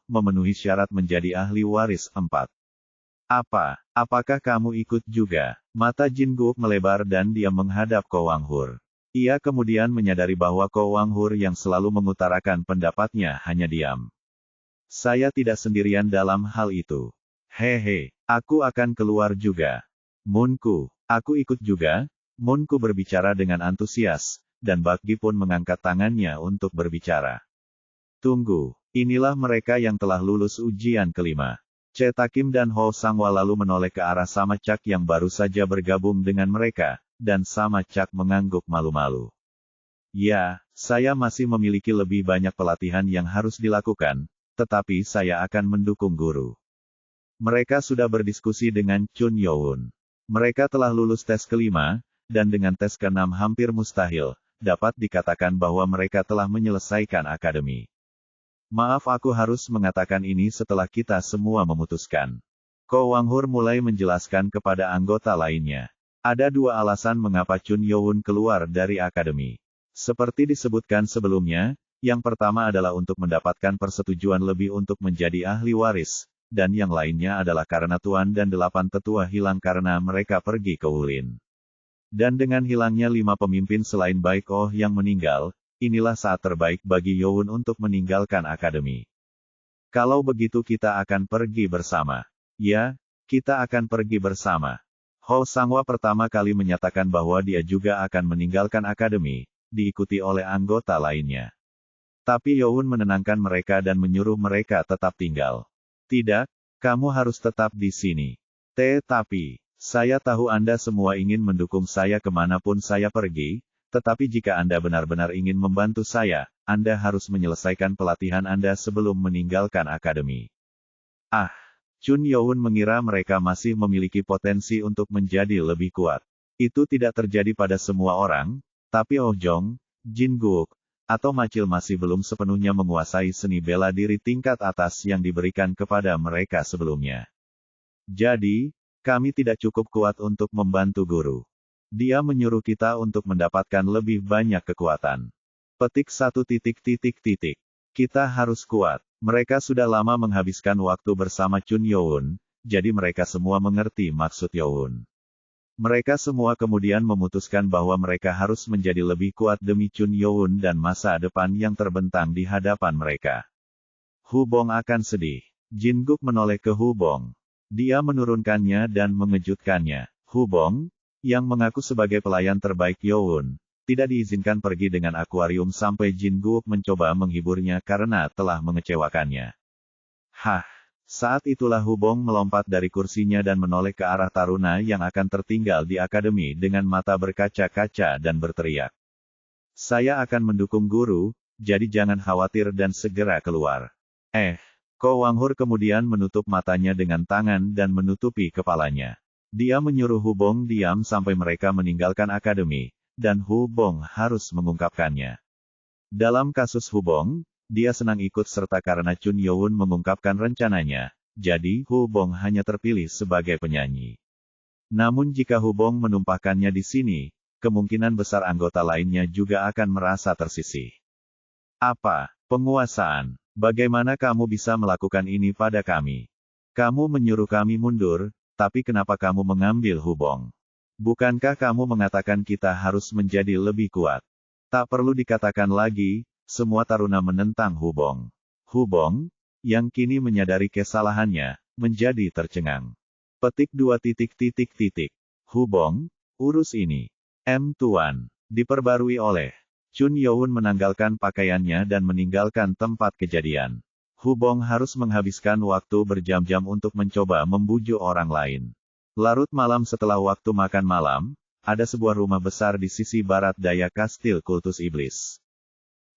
memenuhi syarat menjadi ahli waris 4. Apa? Apakah kamu ikut juga? Mata Jin Guk melebar dan dia menghadap Ko Wanghur. Ia kemudian menyadari bahwa Ko Wanghur yang selalu mengutarakan pendapatnya hanya diam. Saya tidak sendirian dalam hal itu. Hehe, aku akan keluar juga. Mun Ku, aku ikut juga. Mun Ku berbicara dengan antusias, dan Bak Gi pun mengangkat tangannya untuk berbicara. Tunggu, inilah mereka yang telah lulus ujian kelima. Takim dan Ho Sangwa lalu menoleh ke arah Sama Chak yang baru saja bergabung dengan mereka, dan Sama Chak mengangguk malu-malu. Ya, saya masih memiliki lebih banyak pelatihan yang harus dilakukan, tetapi saya akan mendukung guru. Mereka sudah berdiskusi dengan Chun Youn. Mereka telah lulus tes kelima, dan dengan tes ke-6 hampir mustahil, dapat dikatakan bahwa mereka telah menyelesaikan akademi. Maaf, aku harus mengatakan ini setelah kita semua memutuskan. Ko Wanghur mulai menjelaskan kepada anggota lainnya. Ada dua alasan mengapa Chun Youn keluar dari akademi. Seperti disebutkan sebelumnya, yang pertama adalah untuk mendapatkan persetujuan lebih untuk menjadi ahli waris, dan yang lainnya adalah karena Tuan dan 8 tetua hilang karena mereka pergi ke Wulin. Dan dengan hilangnya 5 pemimpin selain Baik Oh yang meninggal, inilah saat terbaik bagi Youn untuk meninggalkan akademi. Kalau begitu kita akan pergi bersama. Ya, kita akan pergi bersama. Ho Sangwa pertama kali menyatakan bahwa dia juga akan meninggalkan akademi, diikuti oleh anggota lainnya. Tapi Youn menenangkan mereka dan menyuruh mereka tetap tinggal. Tidak, kamu harus tetap di sini. Tetapi, saya tahu Anda semua ingin mendukung saya kemanapun saya pergi, tetapi jika Anda benar-benar ingin membantu saya, Anda harus menyelesaikan pelatihan Anda sebelum meninggalkan akademi. Ah, Chun Youn mengira mereka masih memiliki potensi untuk menjadi lebih kuat. Itu tidak terjadi pada semua orang, tapi Oh Jong, Jin Guk, atau Macil masih belum sepenuhnya menguasai seni bela diri tingkat atas yang diberikan kepada mereka sebelumnya. Jadi, kami tidak cukup kuat untuk membantu guru. Dia menyuruh kita untuk mendapatkan lebih banyak kekuatan. Petik 1. Kita harus kuat. Mereka sudah lama menghabiskan waktu bersama Chun Youn, jadi mereka semua mengerti maksud Youn. Mereka semua kemudian memutuskan bahwa mereka harus menjadi lebih kuat demi Chun Youn dan masa depan yang terbentang di hadapan mereka. Hu Bong akan sedih. Jin Guk menoleh ke Hu Bong. Dia menurunkannya dan mengejutkannya. Hu Bong, yang mengaku sebagai pelayan terbaik Youn, tidak diizinkan pergi dengan akuarium sampai Jin Guk mencoba menghiburnya karena telah mengecewakannya. Hah! Saat itulah Hu Bong melompat dari kursinya dan menoleh ke arah taruna yang akan tertinggal di akademi dengan mata berkaca-kaca dan berteriak. Saya akan mendukung guru, jadi jangan khawatir dan segera keluar. Ko Wanghur kemudian menutup matanya dengan tangan dan menutupi kepalanya. Dia menyuruh Hu Bong diam sampai mereka meninggalkan akademi, dan Hu Bong harus mengungkapkannya. Dalam kasus Hu Bong, dia senang ikut serta karena Chun Youn mengungkapkan rencananya, jadi Hu Bong hanya terpilih sebagai penyanyi. Namun jika Hu Bong menumpahkannya di sini, kemungkinan besar anggota lainnya juga akan merasa tersisih. Apa? Penguasaan? Bagaimana kamu bisa melakukan ini pada kami? Kamu menyuruh kami mundur, tapi kenapa kamu mengambil Hu Bong? Bukankah kamu mengatakan kita harus menjadi lebih kuat? Tak perlu dikatakan lagi, semua taruna menentang Hu Bong. Hu Bong, yang kini menyadari kesalahannya, menjadi tercengang. Petik 2. Hu Bong, urus ini. Tuan. Diperbarui oleh Chun Youn menanggalkan pakaiannya dan meninggalkan tempat kejadian. Hu Bong harus menghabiskan waktu berjam-jam untuk mencoba membujuk orang lain. Larut malam setelah waktu makan malam, ada sebuah rumah besar di sisi barat daya kastil kultus iblis.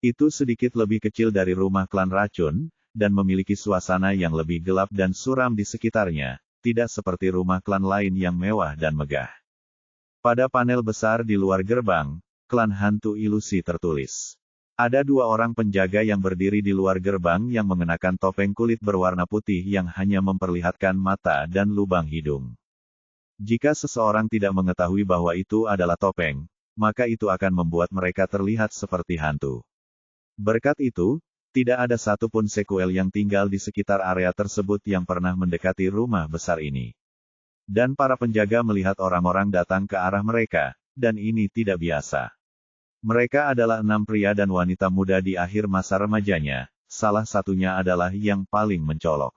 Itu sedikit lebih kecil dari rumah klan racun, dan memiliki suasana yang lebih gelap dan suram di sekitarnya, tidak seperti rumah klan lain yang mewah dan megah. Pada panel besar di luar gerbang, klan hantu ilusi tertulis. Ada 2 orang penjaga yang berdiri di luar gerbang yang mengenakan topeng kulit berwarna putih yang hanya memperlihatkan mata dan lubang hidung. Jika seseorang tidak mengetahui bahwa itu adalah topeng, maka itu akan membuat mereka terlihat seperti hantu. Berkat itu, tidak ada satupun sekuel yang tinggal di sekitar area tersebut yang pernah mendekati rumah besar ini. Dan para penjaga melihat orang-orang datang ke arah mereka, dan ini tidak biasa. Mereka adalah 6 pria dan wanita muda di akhir masa remajanya, salah satunya adalah yang paling mencolok.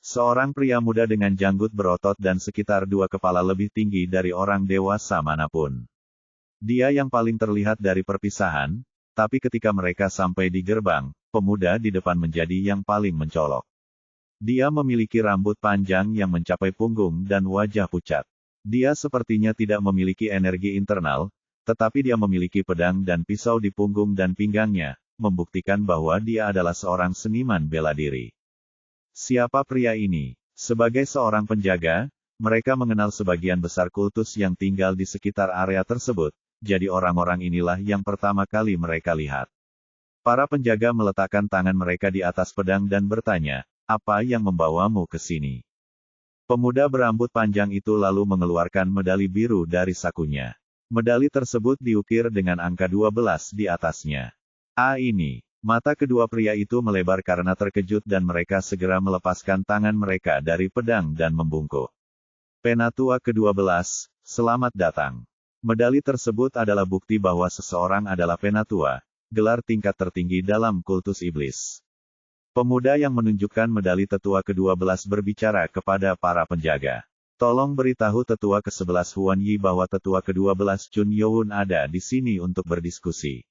Seorang pria muda dengan janggut berotot dan sekitar 2 kepala lebih tinggi dari orang dewasa manapun. Dia yang paling terlihat dari perpisahan, tapi ketika mereka sampai di gerbang, pemuda di depan menjadi yang paling mencolok. Dia memiliki rambut panjang yang mencapai punggung dan wajah pucat. Dia sepertinya tidak memiliki energi internal, tetapi dia memiliki pedang dan pisau di punggung dan pinggangnya, membuktikan bahwa dia adalah seorang seniman bela diri. Siapa pria ini? Sebagai seorang penjaga, mereka mengenal sebagian besar kultus yang tinggal di sekitar area tersebut, jadi orang-orang inilah yang pertama kali mereka lihat. Para penjaga meletakkan tangan mereka di atas pedang dan bertanya, "Apa yang membawamu ke sini?" Pemuda berambut panjang itu lalu mengeluarkan medali biru dari sakunya. Medali tersebut diukir dengan angka 12 di atasnya. Ini. Mata kedua pria itu melebar karena terkejut dan mereka segera melepaskan tangan mereka dari pedang dan membungkuk. Penatua ke-12, selamat datang. Medali tersebut adalah bukti bahwa seseorang adalah penatua, gelar tingkat tertinggi dalam kultus iblis. Pemuda yang menunjukkan medali tetua ke-12 berbicara kepada para penjaga. Tolong beritahu tetua ke-11 Huan Yi bahwa tetua ke-12 Chun Youn ada di sini untuk berdiskusi.